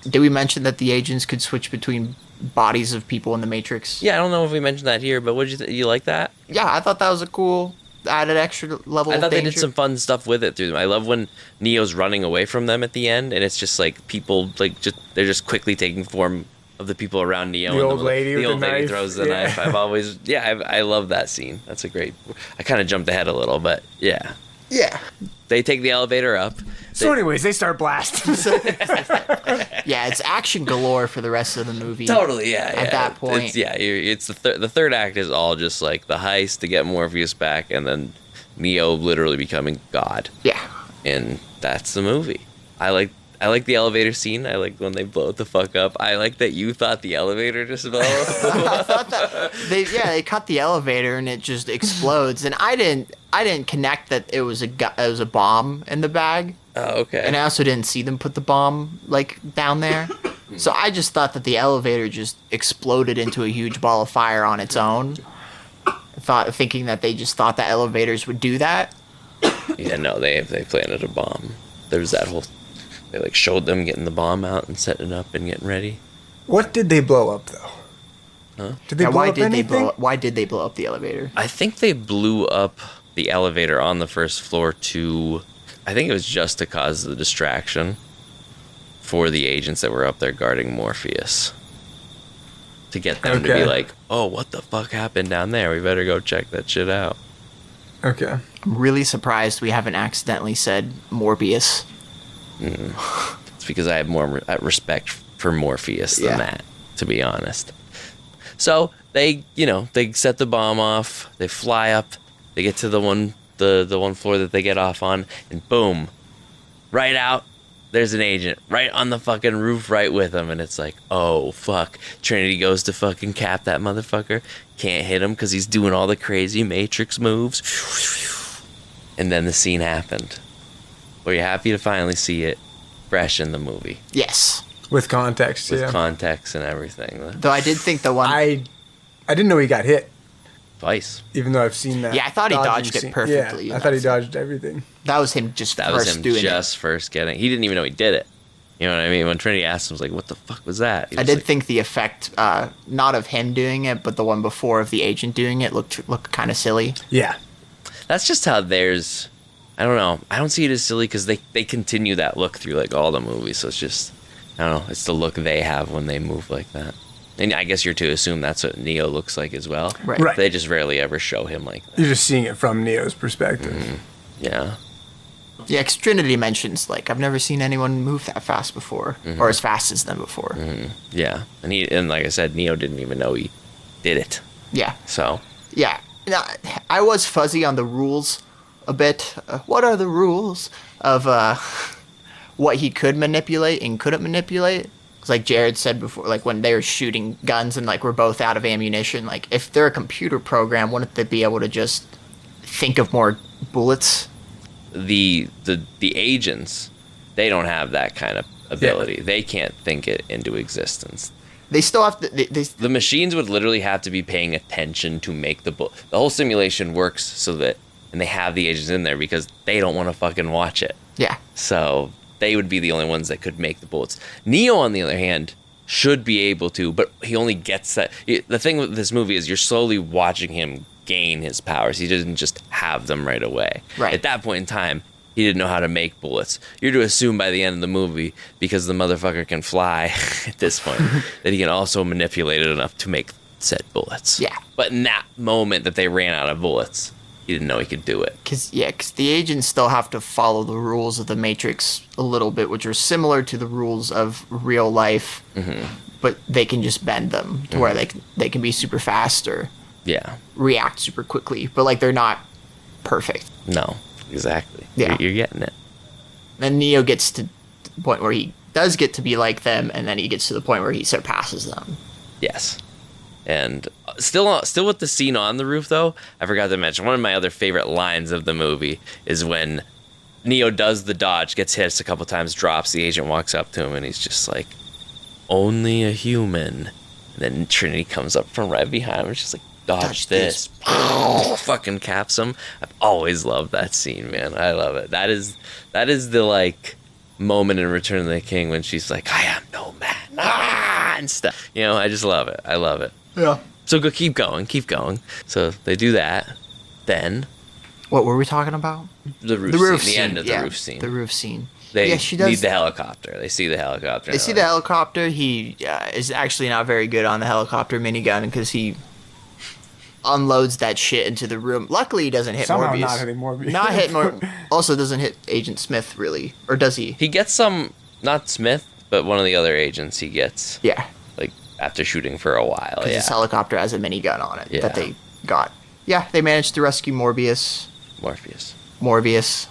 Did we mention that the agents could switch between bodies of people in the Matrix? Yeah, I don't know if we mentioned that here, but what did you like that? Yeah, I thought that was a cool added extra level I of thought danger. they did some fun stuff with it through them. I love when Neo's running away from them at the end, and it's just like people they're just quickly taking form of the people around Neo. The and old lady with the the old lady knife. throws the Yeah. knife. I love that scene. That's a great. I kind of jumped ahead a little, but yeah, Yeah. they take the elevator up. So anyways, they start blasting. Yeah, it's action galore for the rest of the movie. Totally, yeah. At that point. It's the third act is all just like the heist to get Morpheus back, and then Neo literally becoming God, Yeah. and that's the movie. I I like the elevator scene. I like when they blow it the fuck up. I like that you thought the elevator just blew up. I thought that they cut the elevator and it just explodes, and I didn't connect that it was a bomb in the bag. Oh, okay. And I also didn't see them put the bomb like down there. So I just thought that the elevator just exploded into a huge ball of fire on its own. Thinking that they just thought that elevators would do that. Yeah, no, they planted a bomb. There was that whole. They like showed them getting the bomb out and setting it up and getting ready. What did they blow up though? Huh? Did they blow up anything? Why did they blow up the elevator? I think they blew up the elevator on the first floor to. I think it was just to cause the distraction for the agents that were up there guarding Morpheus. To get them to be like, oh, what the fuck happened down there? We better go check that shit out. Okay. I'm really surprised we haven't accidentally said Morbius. It's because I have more respect for Morpheus than that, to be honest. So they set the bomb off. They fly up. They get to the one floor that they get off on, and boom, right out. There's an agent right on the fucking roof right with him, and it's like, oh, fuck. Trinity goes to fucking cap that motherfucker. Can't hit him because he's doing all the crazy Matrix moves. And then the scene happened. Were you happy to finally see it fresh in the movie? Yes. With context, With context and everything. Though I did think the one... I didn't know he got hit. Twice. Even though I've seen that. Yeah, I thought he dodged it perfectly. Yeah, I thought he dodged everything. That was him just That first was him doing just it. first getting. He didn't even know he did it. You know what I mean? When Trinity asked him, was like, "What the fuck was that?" I did think the effect, not of him doing it, but the one before of the agent doing it looked kind of silly. Yeah. That's just how theirs. I don't know. I don't see it as silly because they continue that look through like all the movies. So it's just, I don't know. It's the look they have when they move like that. And I guess you're to assume that's what Neo looks like as well. Right. They just rarely ever show him like that. You're just seeing it from Neo's perspective. Yeah. Yeah, because Trinity mentions, like, I've never seen anyone move that fast before, or as fast as them before. Yeah. And like I said, Neo didn't even know he did it. Yeah. So. Yeah. Now, I was fuzzy on the rules a bit. What are the rules of what he could manipulate and couldn't manipulate? Because like Jarrod said before, like when they were shooting guns and like we're both out of ammunition, like if they're a computer program, wouldn't they be able to just think of more bullets? The agents, they don't have that kind of ability. Yeah. They can't think it into existence. They still have to. The machines would literally have to be paying attention to make the bullet. The whole simulation works so that, and they have the agents in there because they don't want to fucking watch it. Yeah. So they would be the only ones that could make the bullets. Neo, on the other hand, should be able to, but he only gets that. The thing with this movie is you're slowly watching him gain his powers. He doesn't just have them right away. Right. At that point in time, he didn't know how to make bullets. You're to assume by the end of the movie, because the motherfucker can fly at this point, that he can also manipulate it enough to make said bullets. Yeah. But in that moment that they ran out of bullets, he didn't know he could do it. Because the agents still have to follow the rules of the Matrix a little bit, which are similar to the rules of real life, but they can just bend them to where they can be super fast or react super quickly. But like they're not perfect. No, exactly. Yeah. You're getting it. Then Neo gets to the point where he does get to be like them, and then he gets to the point where he surpasses them. Yes. And still with the scene on the roof, though, I forgot to mention, one of my other favorite lines of the movie is when Neo does the dodge, gets hit a couple times, drops, the agent walks up to him, and he's just like, only a human. And then Trinity comes up from right behind him, and she's like, dodge this. Fucking caps him. I've always loved that scene, man. I love it. That is the, like, moment in Return of the King when she's like, I am no man, and stuff. You know, I just love it. I love it. Yeah. So go, keep going. So they do that. Then What were we talking about? the roof scene, the end of the roof scene. The roof scene. They she does. need the helicopter. They see the helicopter. They see the helicopter. He is actually not very good on the helicopter minigun because he unloads that shit into the room. Luckily, he doesn't hit Somehow Morbius. not hitting Morbius. Not hit Morbius. Also doesn't hit Agent Smith, really. Or does he? He gets some, not Smith, but one of the other agents he gets. Yeah. Like, after shooting for a while, Because his helicopter has a minigun on it Yeah. that they got. Yeah, they managed to rescue Morbius. Morpheus. Morbius.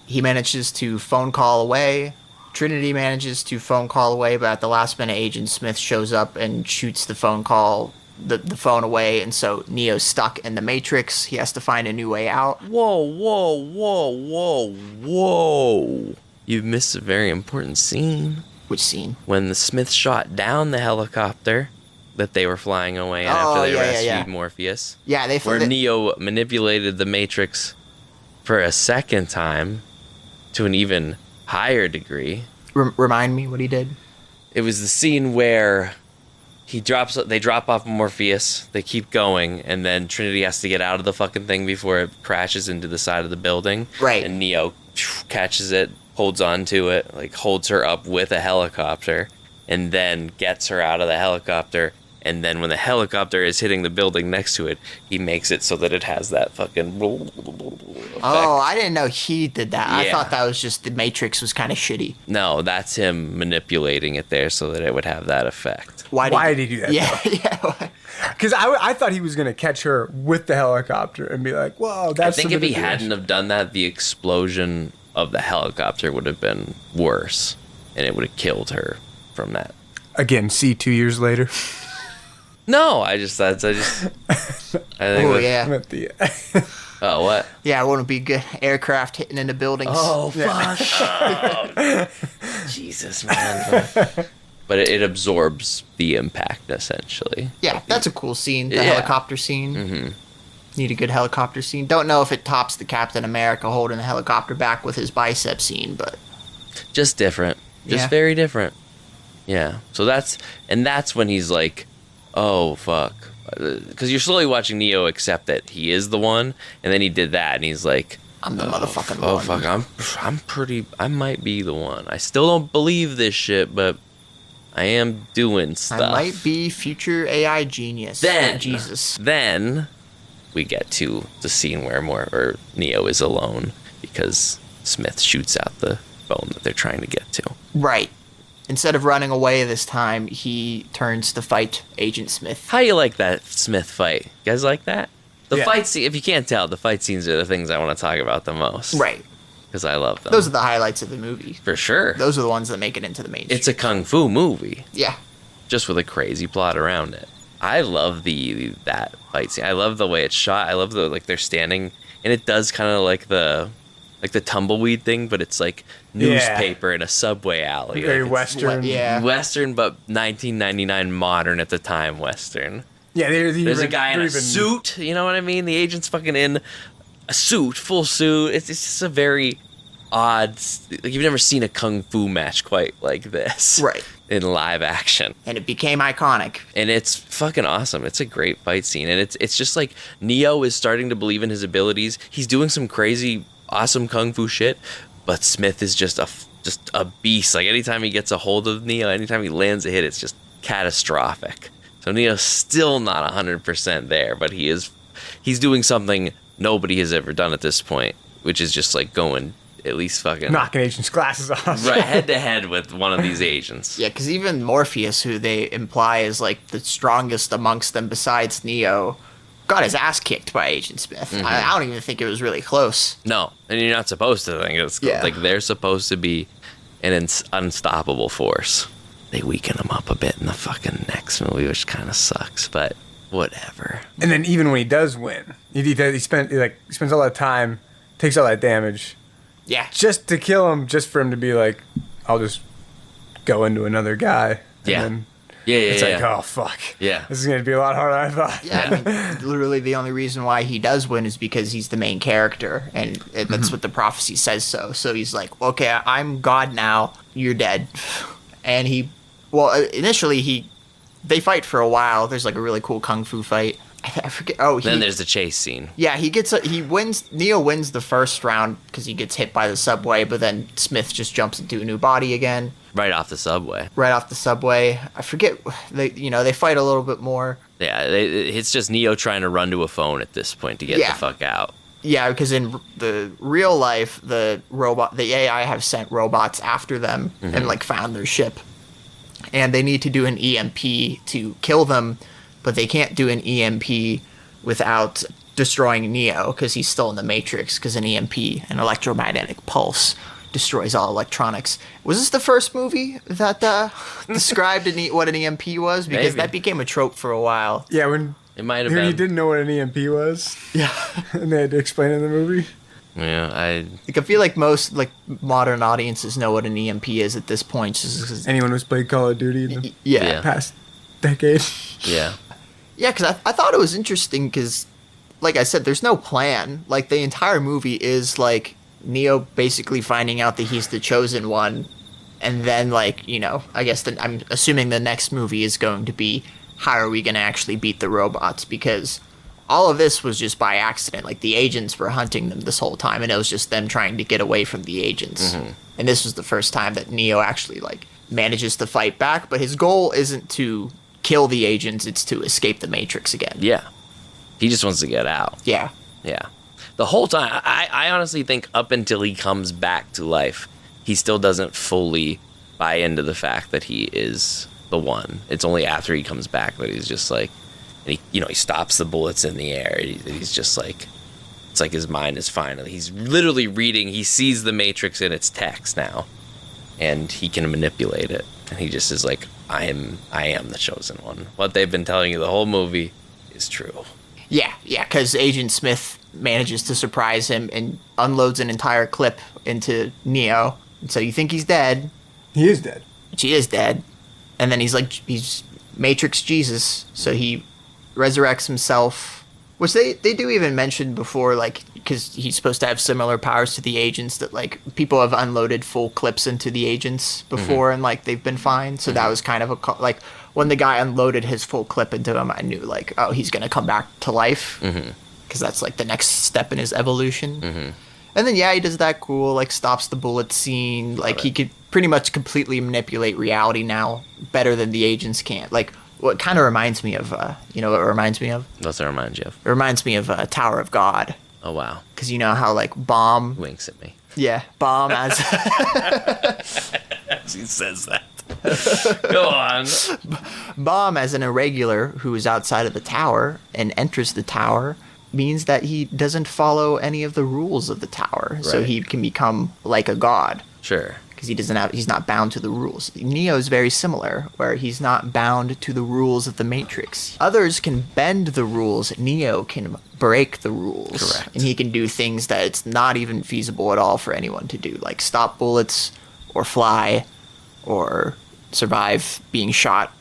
he manages to phone call away. Trinity manages to phone call away, but at the last minute, Agent Smith shows up and shoots the phone call, the phone away, and so Neo's stuck in the Matrix. He has to find a new way out. Whoa. You've missed a very important scene. Which scene? When the Smith shot down the helicopter that they were flying away in after they rescued Morpheus. Yeah, where Neo manipulated the Matrix for a second time to an even higher degree. Remind me what he did. It was the scene where they drop off Morpheus, they keep going, and then Trinity has to get out of the fucking thing before it crashes into the side of the building. Right. And Neo catches it, holds on to it, like holds her up with a helicopter, and then gets her out of the helicopter. And then when the helicopter is hitting the building next to it, he makes it so that it has that fucking effect. Oh, I didn't know he did that. Yeah. I thought that was just the Matrix was kind of shitty. No, that's him manipulating it there so that it would have that effect. Why did he do that? Yeah. Because I thought he was going to catch her with the helicopter and be like, whoa, that's I think if he hadn't have done that, the explosion of the helicopter would have been worse, and it would have killed her from that. Again, see 2 years later. No, I think. Oh, yeah. I'm at the, Oh, what? Yeah, it wouldn't be good. Aircraft hitting into buildings. Oh, fuck. Oh. Jesus, man. But it absorbs the impact, essentially. Yeah, that's a cool scene. The Yeah. helicopter scene. Mm-hmm. Need a good helicopter scene. Don't know if it tops the Captain America holding the helicopter back with his bicep scene, but... Just different. Just very different. Yeah. So that's when he's like, oh, fuck. Because you're slowly watching Neo accept that he is the one, and then he did that, and he's like, I'm the motherfucking one. oh, fuck, I might be the one. I still don't believe this shit, but I am doing stuff. I might be future AI genius. Then, Jesus. Then we get to the scene where Neo is alone because Smith shoots out the phone that they're trying to get to. Right. Instead of running away this time, he turns to fight Agent Smith. How you like that Smith fight? You guys like that? The Yeah. fight scene, if you can't tell, the fight scenes are the things I want to talk about the most. Right. Because I love them. Those are the highlights of the movie. For sure. Those are the ones that make it into the mainstream. It's a kung fu movie, Yeah. just with a crazy plot around it. I love that fight scene. I love the way it's shot. I love they're standing, and it does kind of like the tumbleweed thing, but it's like newspaper in a subway alley. very Like, it's Western. Yeah. Western, but 1999 modern at the time Western. Yeah, There's a guy in a suit, you know what I mean? The agent's fucking in a suit, full suit. It's just a very odd, like you've never seen a kung fu match quite like this. Right. In live action. And it became iconic. And it's fucking awesome. It's a great fight scene. And it's just like Neo is starting to believe in his abilities. He's doing some crazy, awesome kung fu shit, but Smith is just a beast. Like anytime he gets a hold of Neo, anytime he lands a hit, it's just catastrophic. So Neo's still not 100% there, but he's doing something nobody has ever done at this point, which is just like going at least fucking knocking agents' glasses off. right head to head with one of these agents. Yeah, because even Morpheus, who they imply is like the strongest amongst them besides Neo, got his ass kicked by Agent Smith. Mm-hmm. I don't even think it was really close. No, and you're not supposed to think it's like they're supposed to be an unstoppable force. They weaken him up a bit in the fucking next movie, which kind of sucks, but whatever. And then even when he does win, he spends all that time, takes all that damage, Yeah. just to kill him, just for him to be like, I'll just go into another guy. And then it's like, oh, fuck. Yeah. This is going to be a lot harder than I thought. Yeah, I mean, literally the only reason why he does win is because he's the main character, and that's what the prophecy says so. So he's like, okay, I'm God now, you're dead. And initially they fight for a while. There's like a really cool kung fu fight. I forget. Then there's the chase scene. Yeah, he wins. Neo wins the first round because he gets hit by the subway, but then Smith just jumps into a new body again. Right off the subway. I forget. They fight a little bit more. Yeah, it's just Neo trying to run to a phone at this point to get the fuck out. Yeah, because in the real life, the AI have sent robots after them and like found their ship, and they need to do an EMP to kill them, but they can't do an EMP without destroying Neo because he's still in the Matrix, because an EMP, an electromagnetic pulse, destroys all electronics. Was this the first movie that described what an EMP was? Because Maybe. that became a trope for a while. Yeah, when It might have you been. didn't know what an EMP was, Yeah. and they had to explain it in the movie. Yeah, Like, I feel like most modern audiences know what an EMP is at this point. Just 'cause- Anyone who's played Call of Duty in the Yeah. past decade. yeah. Yeah, because I thought it was interesting because, like I said, there's no plan. Like, the entire movie is, like, Neo basically finding out that he's the chosen one. And then, like, you know, I guess I'm assuming the next movie is going to be, how are we going to actually beat the robots? Because all of this was just by accident. Like, the agents were hunting them this whole time, and it was just them trying to get away from the agents. And this was the first time that Neo actually, like, manages to fight back. But his goal isn't to kill the agents, it's to escape the Matrix again. Yeah. He just wants to get out. Yeah. Yeah. The whole time, I honestly think up until he comes back to life, he still doesn't fully buy into the fact that he is the one. It's only after he comes back that he's just like, and he stops the bullets in the air. He's just like, it's like his mind is finally, he's literally reading, he sees the Matrix in its text now, and he can manipulate it. And he just is like, I am the chosen one. What they've been telling you the whole movie is true. Yeah, because Agent Smith manages to surprise him and unloads an entire clip into Neo. And so you think he's dead, He is dead. which he is dead. And then he's Matrix Jesus, so he resurrects himself. Which they do even mention before, like, because he's supposed to have similar powers to the agents, that, like, people have unloaded full clips into the agents before and, like, they've been fine. So that was kind of like, when the guy unloaded his full clip into him, I knew, like, oh, he's going to come back to life. Because that's, like, the next step in his evolution. And then, yeah, he does that cool, like, stops the bullet scene. Like, he could pretty much completely manipulate reality now better than the agents can. Like, what kind of reminds me of, you know what it reminds me of? What's that remind you of? It reminds me of Tower of God. Oh, wow. Because you know how, like, Bomb... Winks at me. Yeah, Bomb as... He says that. Go on. Bomb as an irregular who is outside of the tower and enters the tower means that he doesn't follow any of the rules of the tower. So Right. he can become like a god. Sure. Because he's not bound to the rules. Neo is very similar, where he's not bound to the rules of the Matrix. Others can bend the rules. Neo can break the rules. Correct. And he can do things that it's not even feasible at all for anyone to do, like stop bullets, or fly, or survive being shot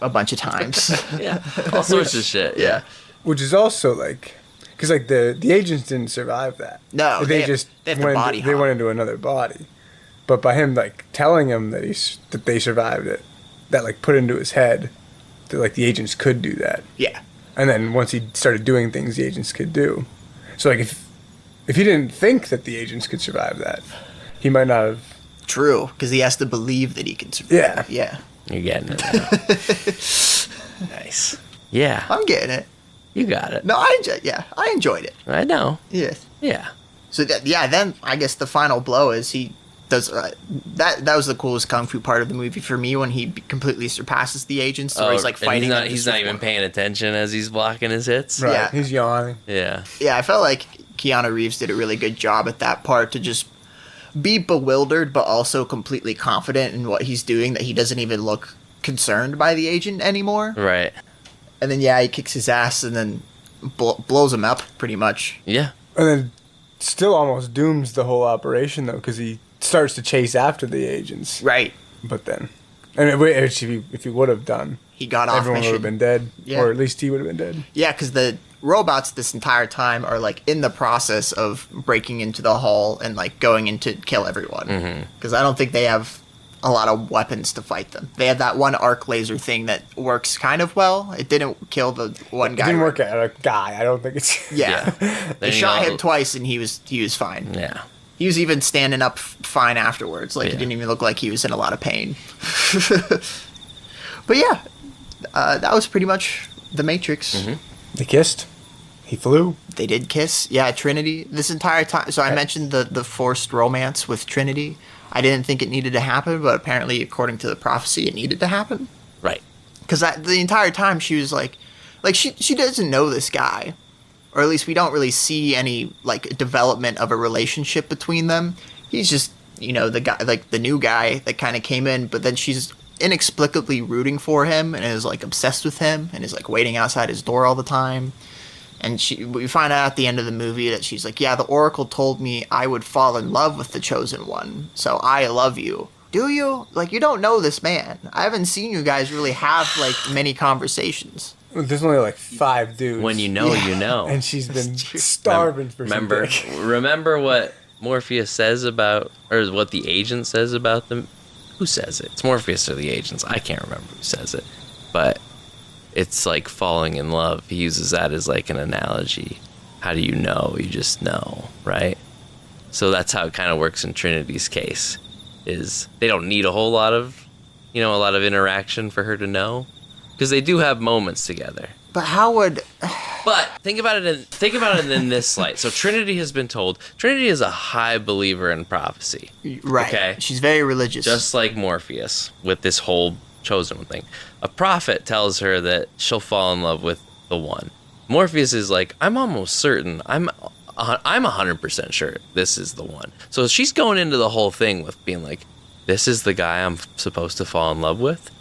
a bunch of times. Yeah. All sorts of shit. Yeah. Which is also like, because like the agents didn't survive that. No, they they just have to went. body They hop. went into another body. But by him like telling him that that they survived it, that like put into his head that like the agents could do that. Yeah. And then once he started doing things the agents could do, so like if he didn't think that the agents could survive that, he might not have. True, because he has to believe that he can survive. Yeah. You're getting it now. Nice. Yeah. I'm getting it. You got it. No, I enjoyed it. I know. Yes. Yeah. So then I guess the final blow is he does that was the coolest kung fu part of the movie for me, when he completely surpasses the agents, where he's like and fighting. He's not even paying attention as he's blocking his hits. Right. Yeah. He's yawning. Yeah. Yeah, I felt like Keanu Reeves did a really good job at that part, to just be bewildered but also completely confident in what he's doing, that he doesn't even look concerned by the agent anymore. Right. And then he kicks his ass and then blows him up pretty much. Yeah. And then still almost dooms the whole operation though, because he starts to chase after the agents. Right. But then, and if he would have done, He got off everyone would mission. have been dead, Yeah. or at least he would have been dead. Yeah, because the robots this entire time are like in the process of breaking into the hall and like going in to kill everyone. Because I don't think they have a lot of weapons to fight them. They have that one arc laser thing that works kind of well. It didn't kill the one It guy. didn't work out. A guy, I don't think it's. Yeah, Then they you shot know- him twice and he was fine. Yeah. He was even standing up fine afterwards. Like, Yeah. it didn't even look like he was in a lot of pain. But yeah, that was pretty much The Matrix. They kissed. He flew. They did kiss. Yeah, Trinity. This entire time. So I mentioned the forced romance with Trinity. I didn't think it needed to happen, but apparently, according to the prophecy, it needed to happen. Right. Because the entire time she was like she doesn't know this guy, or at least we don't really see any like development of a relationship between them. He's just, you know, the guy, like the new guy that kind of came in, but then she's inexplicably rooting for him and is like obsessed with him and is like waiting outside his door all the time. And we find out at the end of the movie that she's like, yeah, the Oracle told me I would fall in love with the Chosen One, so I love you. Do you? Like, you don't know this man. I haven't seen you guys really have like many conversations. There's only like 5 dudes. When you know, you know. And she's been starving for some dick. Remember what Morpheus says about, or what the agent says about them? Who says it? It's Morpheus or the agents. I can't remember who says it. But it's like falling in love. He uses that as like an analogy. How do you know? You just know, right? So that's how it kind of works in Trinity's case. Is they don't need a whole lot of, a lot of interaction for her to know, because they do have moments together. But how would? But think about it in this light. So Trinity has been told. Trinity is a high believer in prophecy. Right. Okay. She's very religious. Just like Morpheus with this whole chosen one thing. A prophet tells her that she'll fall in love with the one. Morpheus is like, I'm almost certain. I'm 100% sure this is the one. So she's going into the whole thing with being like, this is the guy I'm supposed to fall in love with.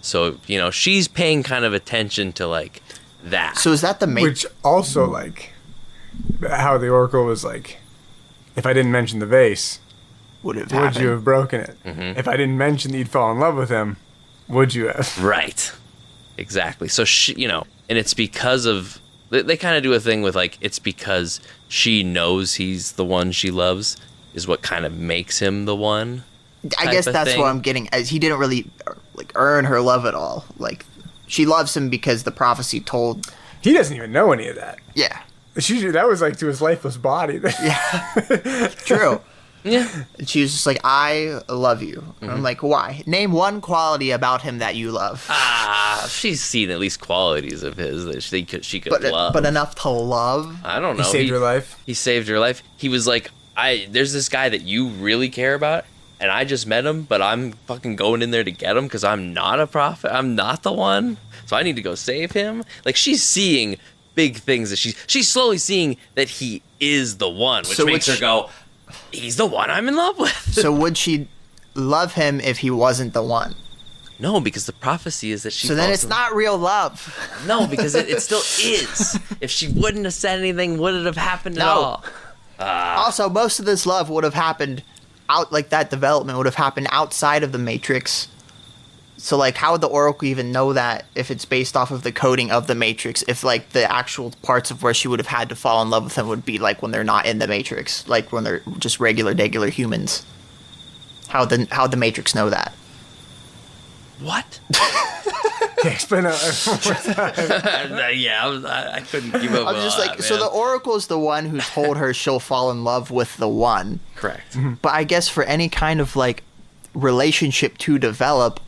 So, she's paying kind of attention to like that. So is that the main? Which also like how the Oracle was like, if I didn't mention the vase, would you have broken it? Mm-hmm. If I didn't mention that you'd fall in love with him, would you have? Right. Exactly. So she, and it's because of, they kind of do a thing with like, it's because she knows he's the one she loves is what kind of makes him the one. I guess that's what I'm getting. As he didn't really like earn her love at all. Like, she loves him because the prophecy told. He doesn't even know any of that. Yeah. That was like to his lifeless body. Yeah. True. Yeah. And she was just like, I love you. Mm-hmm. I'm like, why? Name one quality about him that you love. She's seen at least qualities of his that she could love. But enough to love? I don't know. He saved her life. He saved her life. He was like, there's this guy that you really care about, and I just met him, but I'm fucking going in there to get him because I'm not a prophet. I'm not the one. So I need to go save him. Like, she's seeing big things that she's slowly seeing that he is the one, which makes her go, he's the one I'm in love with. So would she love him if he wasn't the one? No, because the prophecy is that she. So then it's not real love. No, because it still is. If she wouldn't have said anything, would it have happened at all? Also, most of this love would have happened that development would have happened outside of the Matrix. So, like, how would the Oracle even know that if it's based off of the coding of the Matrix? If, like, the actual parts of where she would have had to fall in love with him would be, like, when they're not in the Matrix. Like, when they're just regular humans. How'd the Matrix know that? What? Explain that. Yeah, I couldn't give up. I was just like, so the Oracle is the one who told her she'll fall in love with the one. Correct. But I guess for any kind of, like, relationship to develop,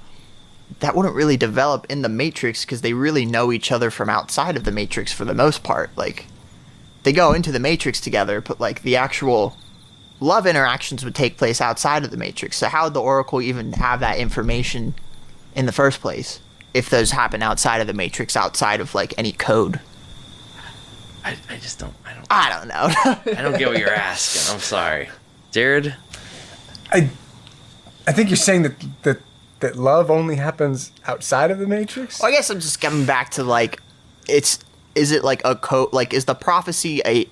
that wouldn't really develop in the Matrix because they really know each other from outside of the Matrix for the most part. Like, they go into the Matrix together, but, like, the actual love interactions would take place outside of the Matrix. So how would the Oracle even have that information in the first place if those happen outside of the Matrix, outside of, like, any code? I just don't. I don't know. I don't get what you're asking. I'm sorry, Jarrod. I think you're saying that love only happens outside of the Matrix? Well, I guess I'm just coming back to, like, is it like a code? Like, is the prophecy a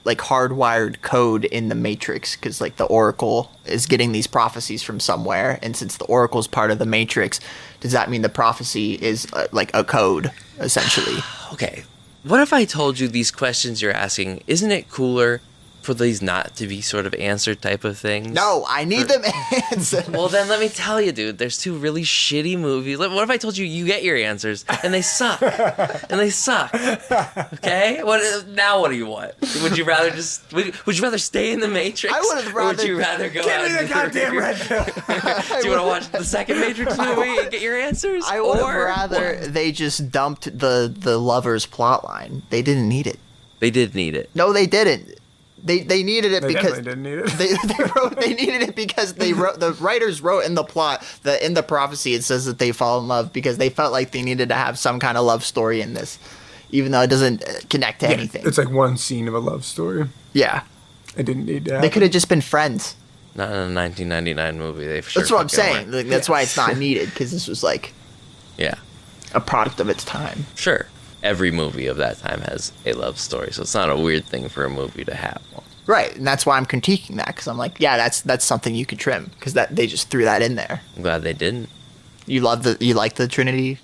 like hardwired code in the Matrix? Because, like, the Oracle is getting these prophecies from somewhere, and since the Oracle's part of the Matrix, does that mean the prophecy is like a code essentially? Okay. What if I told you these questions you're asking? Isn't it cooler for these not to be sort of answer type of things? No, I need them answered. Well, then let me tell you, dude. There's 2 really shitty movies. What if I told you get your answers and they suck? Okay. What do you want? Would you rather would you rather stay in the Matrix? I would have rather. Or would you rather go? Give me the goddamn red pill. Do you want to watch the second Matrix movie and get your answers? I would have rather they just dumped the lovers plotline. They didn't need it. They did need it. No, they didn't. They needed it because didn't need it. they needed it because the writers wrote in the plot that in the prophecy it says that they fall in love because they felt like they needed to have some kind of love story in this. even though it doesn't connect to anything. It's like one scene of a love story. Yeah. It didn't need to happen. They could have just been friends. Not in a 1999 movie. They for sure That's what I'm fucking saying. weren't. Like, that's why it's not needed, because this was like Yeah, a product of its time. sure. Every movie of that time has a love story, so it's not a weird thing for a movie to have one. Right, and that's why I'm critiquing that, because I'm like, yeah, that's something you could trim, because that they just threw that in there. I'm glad they didn't. You like the Trinity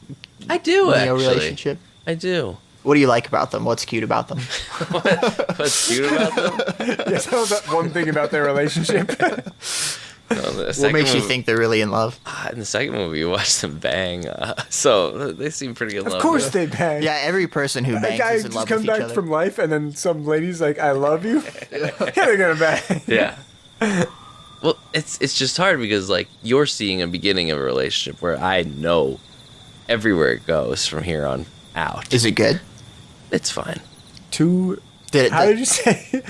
I do, Neo actually. relationship? I do. What do you like about them? What's cute about them? What's cute about them? Yes, that was that one thing about their relationship. No, the What second makes you movie- think they're really in love? In the second movie, you watched them bang, so they seem pretty in love. Of course with- they bang. Yeah, every person who A bangs guy is in just love comes with each back other. from life, and then some lady's like, "I love you." Yeah, they're gonna bang. Yeah. Well, it's just hard because like you're seeing a beginning of a relationship where I know everywhere it goes from here on out. Is it good? It's fine. Two. Did it? How did you say?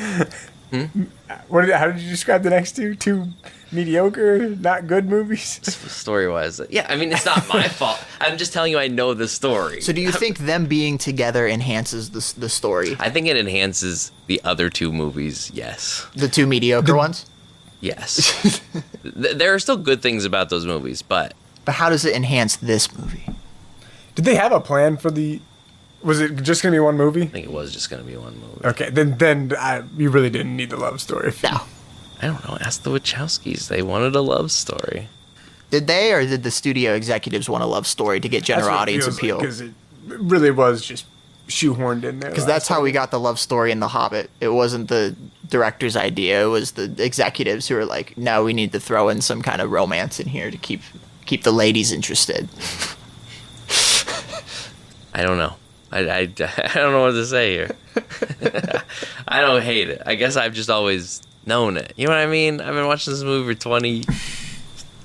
How did you describe the next two? Two mediocre, not good movies. Story wise, yeah. I mean, it's not my fault. I'm just telling you, I know the story. So do you think them being together enhances the story? I think it enhances the other two movies. Yes. The two mediocre ones? Yes. There are still good things about those movies, but But how does it enhance this movie? Did they have a plan for the? Was it just gonna be one movie? I think it was just gonna be one movie. Okay, then you really didn't need the love story. No. I don't know. Ask the Wachowskis. They wanted a love story. Did they, or did the studio executives want a love story to get general audience appeal? Because it really was just shoehorned in there. Because that's how we got the love story in The Hobbit. It wasn't the director's idea. It was the executives who were like, no, we need to throw in some kind of romance in here to keep the ladies interested. I don't know. I don't know what to say here. I don't hate it. I guess I've just always known it. You know what I mean? I've been watching this movie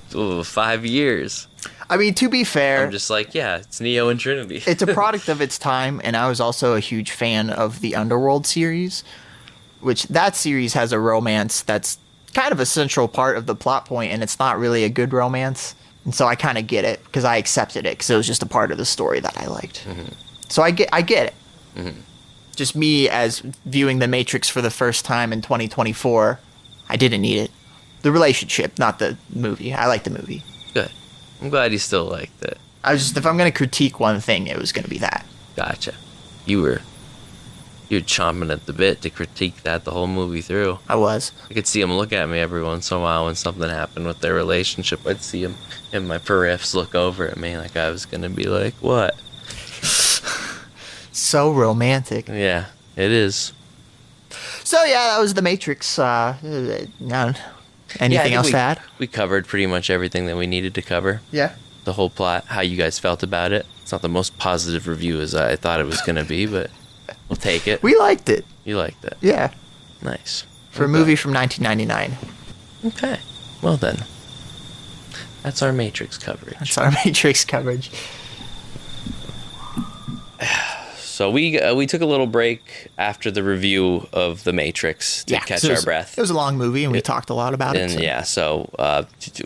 for 5 years. I mean, to be fair, I'm just like, yeah, it's Neo and Trinity. it's a product of its time, and I was also a huge fan of the Underworld series, which that series has a romance that's kind of a central part of the plot point, and it's not really a good romance. And so I kind of get it, because I accepted it, because it was just a part of the story that I liked. Mm-hmm. So I get it. Mm-hmm. Just me as viewing The Matrix for the first time in 2024, I didn't need it. The relationship, not the movie. I like the movie. Good. I'm glad you still liked it. I was just, if I'm going to critique one thing, it was going to be that. Gotcha. You're chomping at the bit to critique that the whole movie through. I was. I could see him look at me every once in a while when something happened with their relationship. I'd see him in my periffs look over at me like I was gonna be like, what? So romantic. Yeah, it is. So yeah, that was The Matrix. Anything else to add? We covered pretty much everything that we needed to cover. Yeah. The whole plot, how you guys felt about it. It's not the most positive review as I thought it was gonna be, but we'll take it. We liked it. You liked it. Yeah. Nice. For a movie from 1999. Okay. Well then. That's our Matrix coverage. That's our Matrix coverage. So we took a little break after the review of The Matrix to catch our breath. It was a long movie, and we talked a lot about And it. so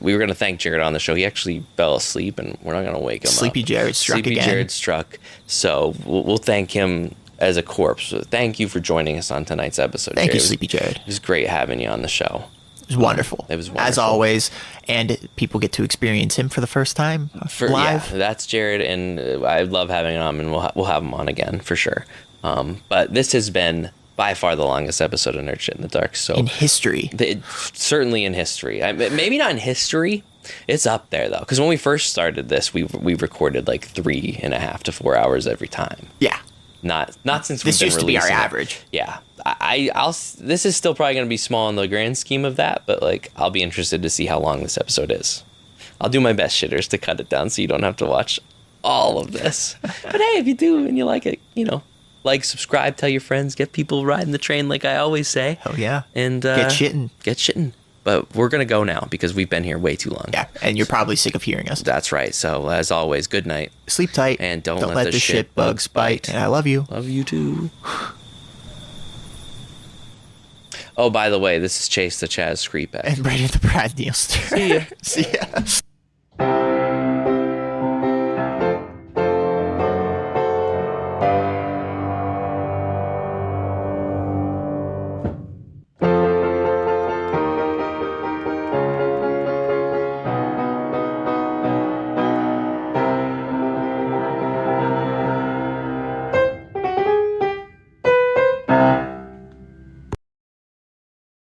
we were going to thank Jarrod on the show. He actually fell asleep, and we're not going to wake him Sleepy up. Jarrod struck Sleepy again. Jarrod struck. So we'll thank him as a corpse. So thank you for joining us on tonight's episode, Thank you, Jarrod. Sleepy Jarrod. It was great having you on the show. It was wonderful. It was As wonderful. always. And people get to experience him for the first time live. Yeah, that's Jarrod, and I love having him on, and we'll have him on again for sure. But this has been by far the longest episode of Nerd Shit in the Dark. So In history. Certainly in history. Maybe not in history. It's up there though, because when we first started this, we recorded like 3.5 to 4 hours every time. Yeah. Not since This we've been used to be our releasing it. average. Yeah, this is still probably going to be small in the grand scheme of that, but like I'll be interested to see how long this episode is. I'll do my best, shitters, to cut it down so you don't have to watch all of this. But hey, if you do and you like it, like, subscribe, tell your friends, get people riding the train, like I always say. Oh, yeah. And Get shitting. Get shitting. But we're gonna go now because we've been here way too long. Yeah. And you're probably sick of hearing us. That's right. So as always, good night. Sleep tight. And don't let the shit bugs bite. And I love you. Love you too. Oh, by the way, this is Chase the Chaz Screepback. And Brady the Brad Nealster. See ya. See ya.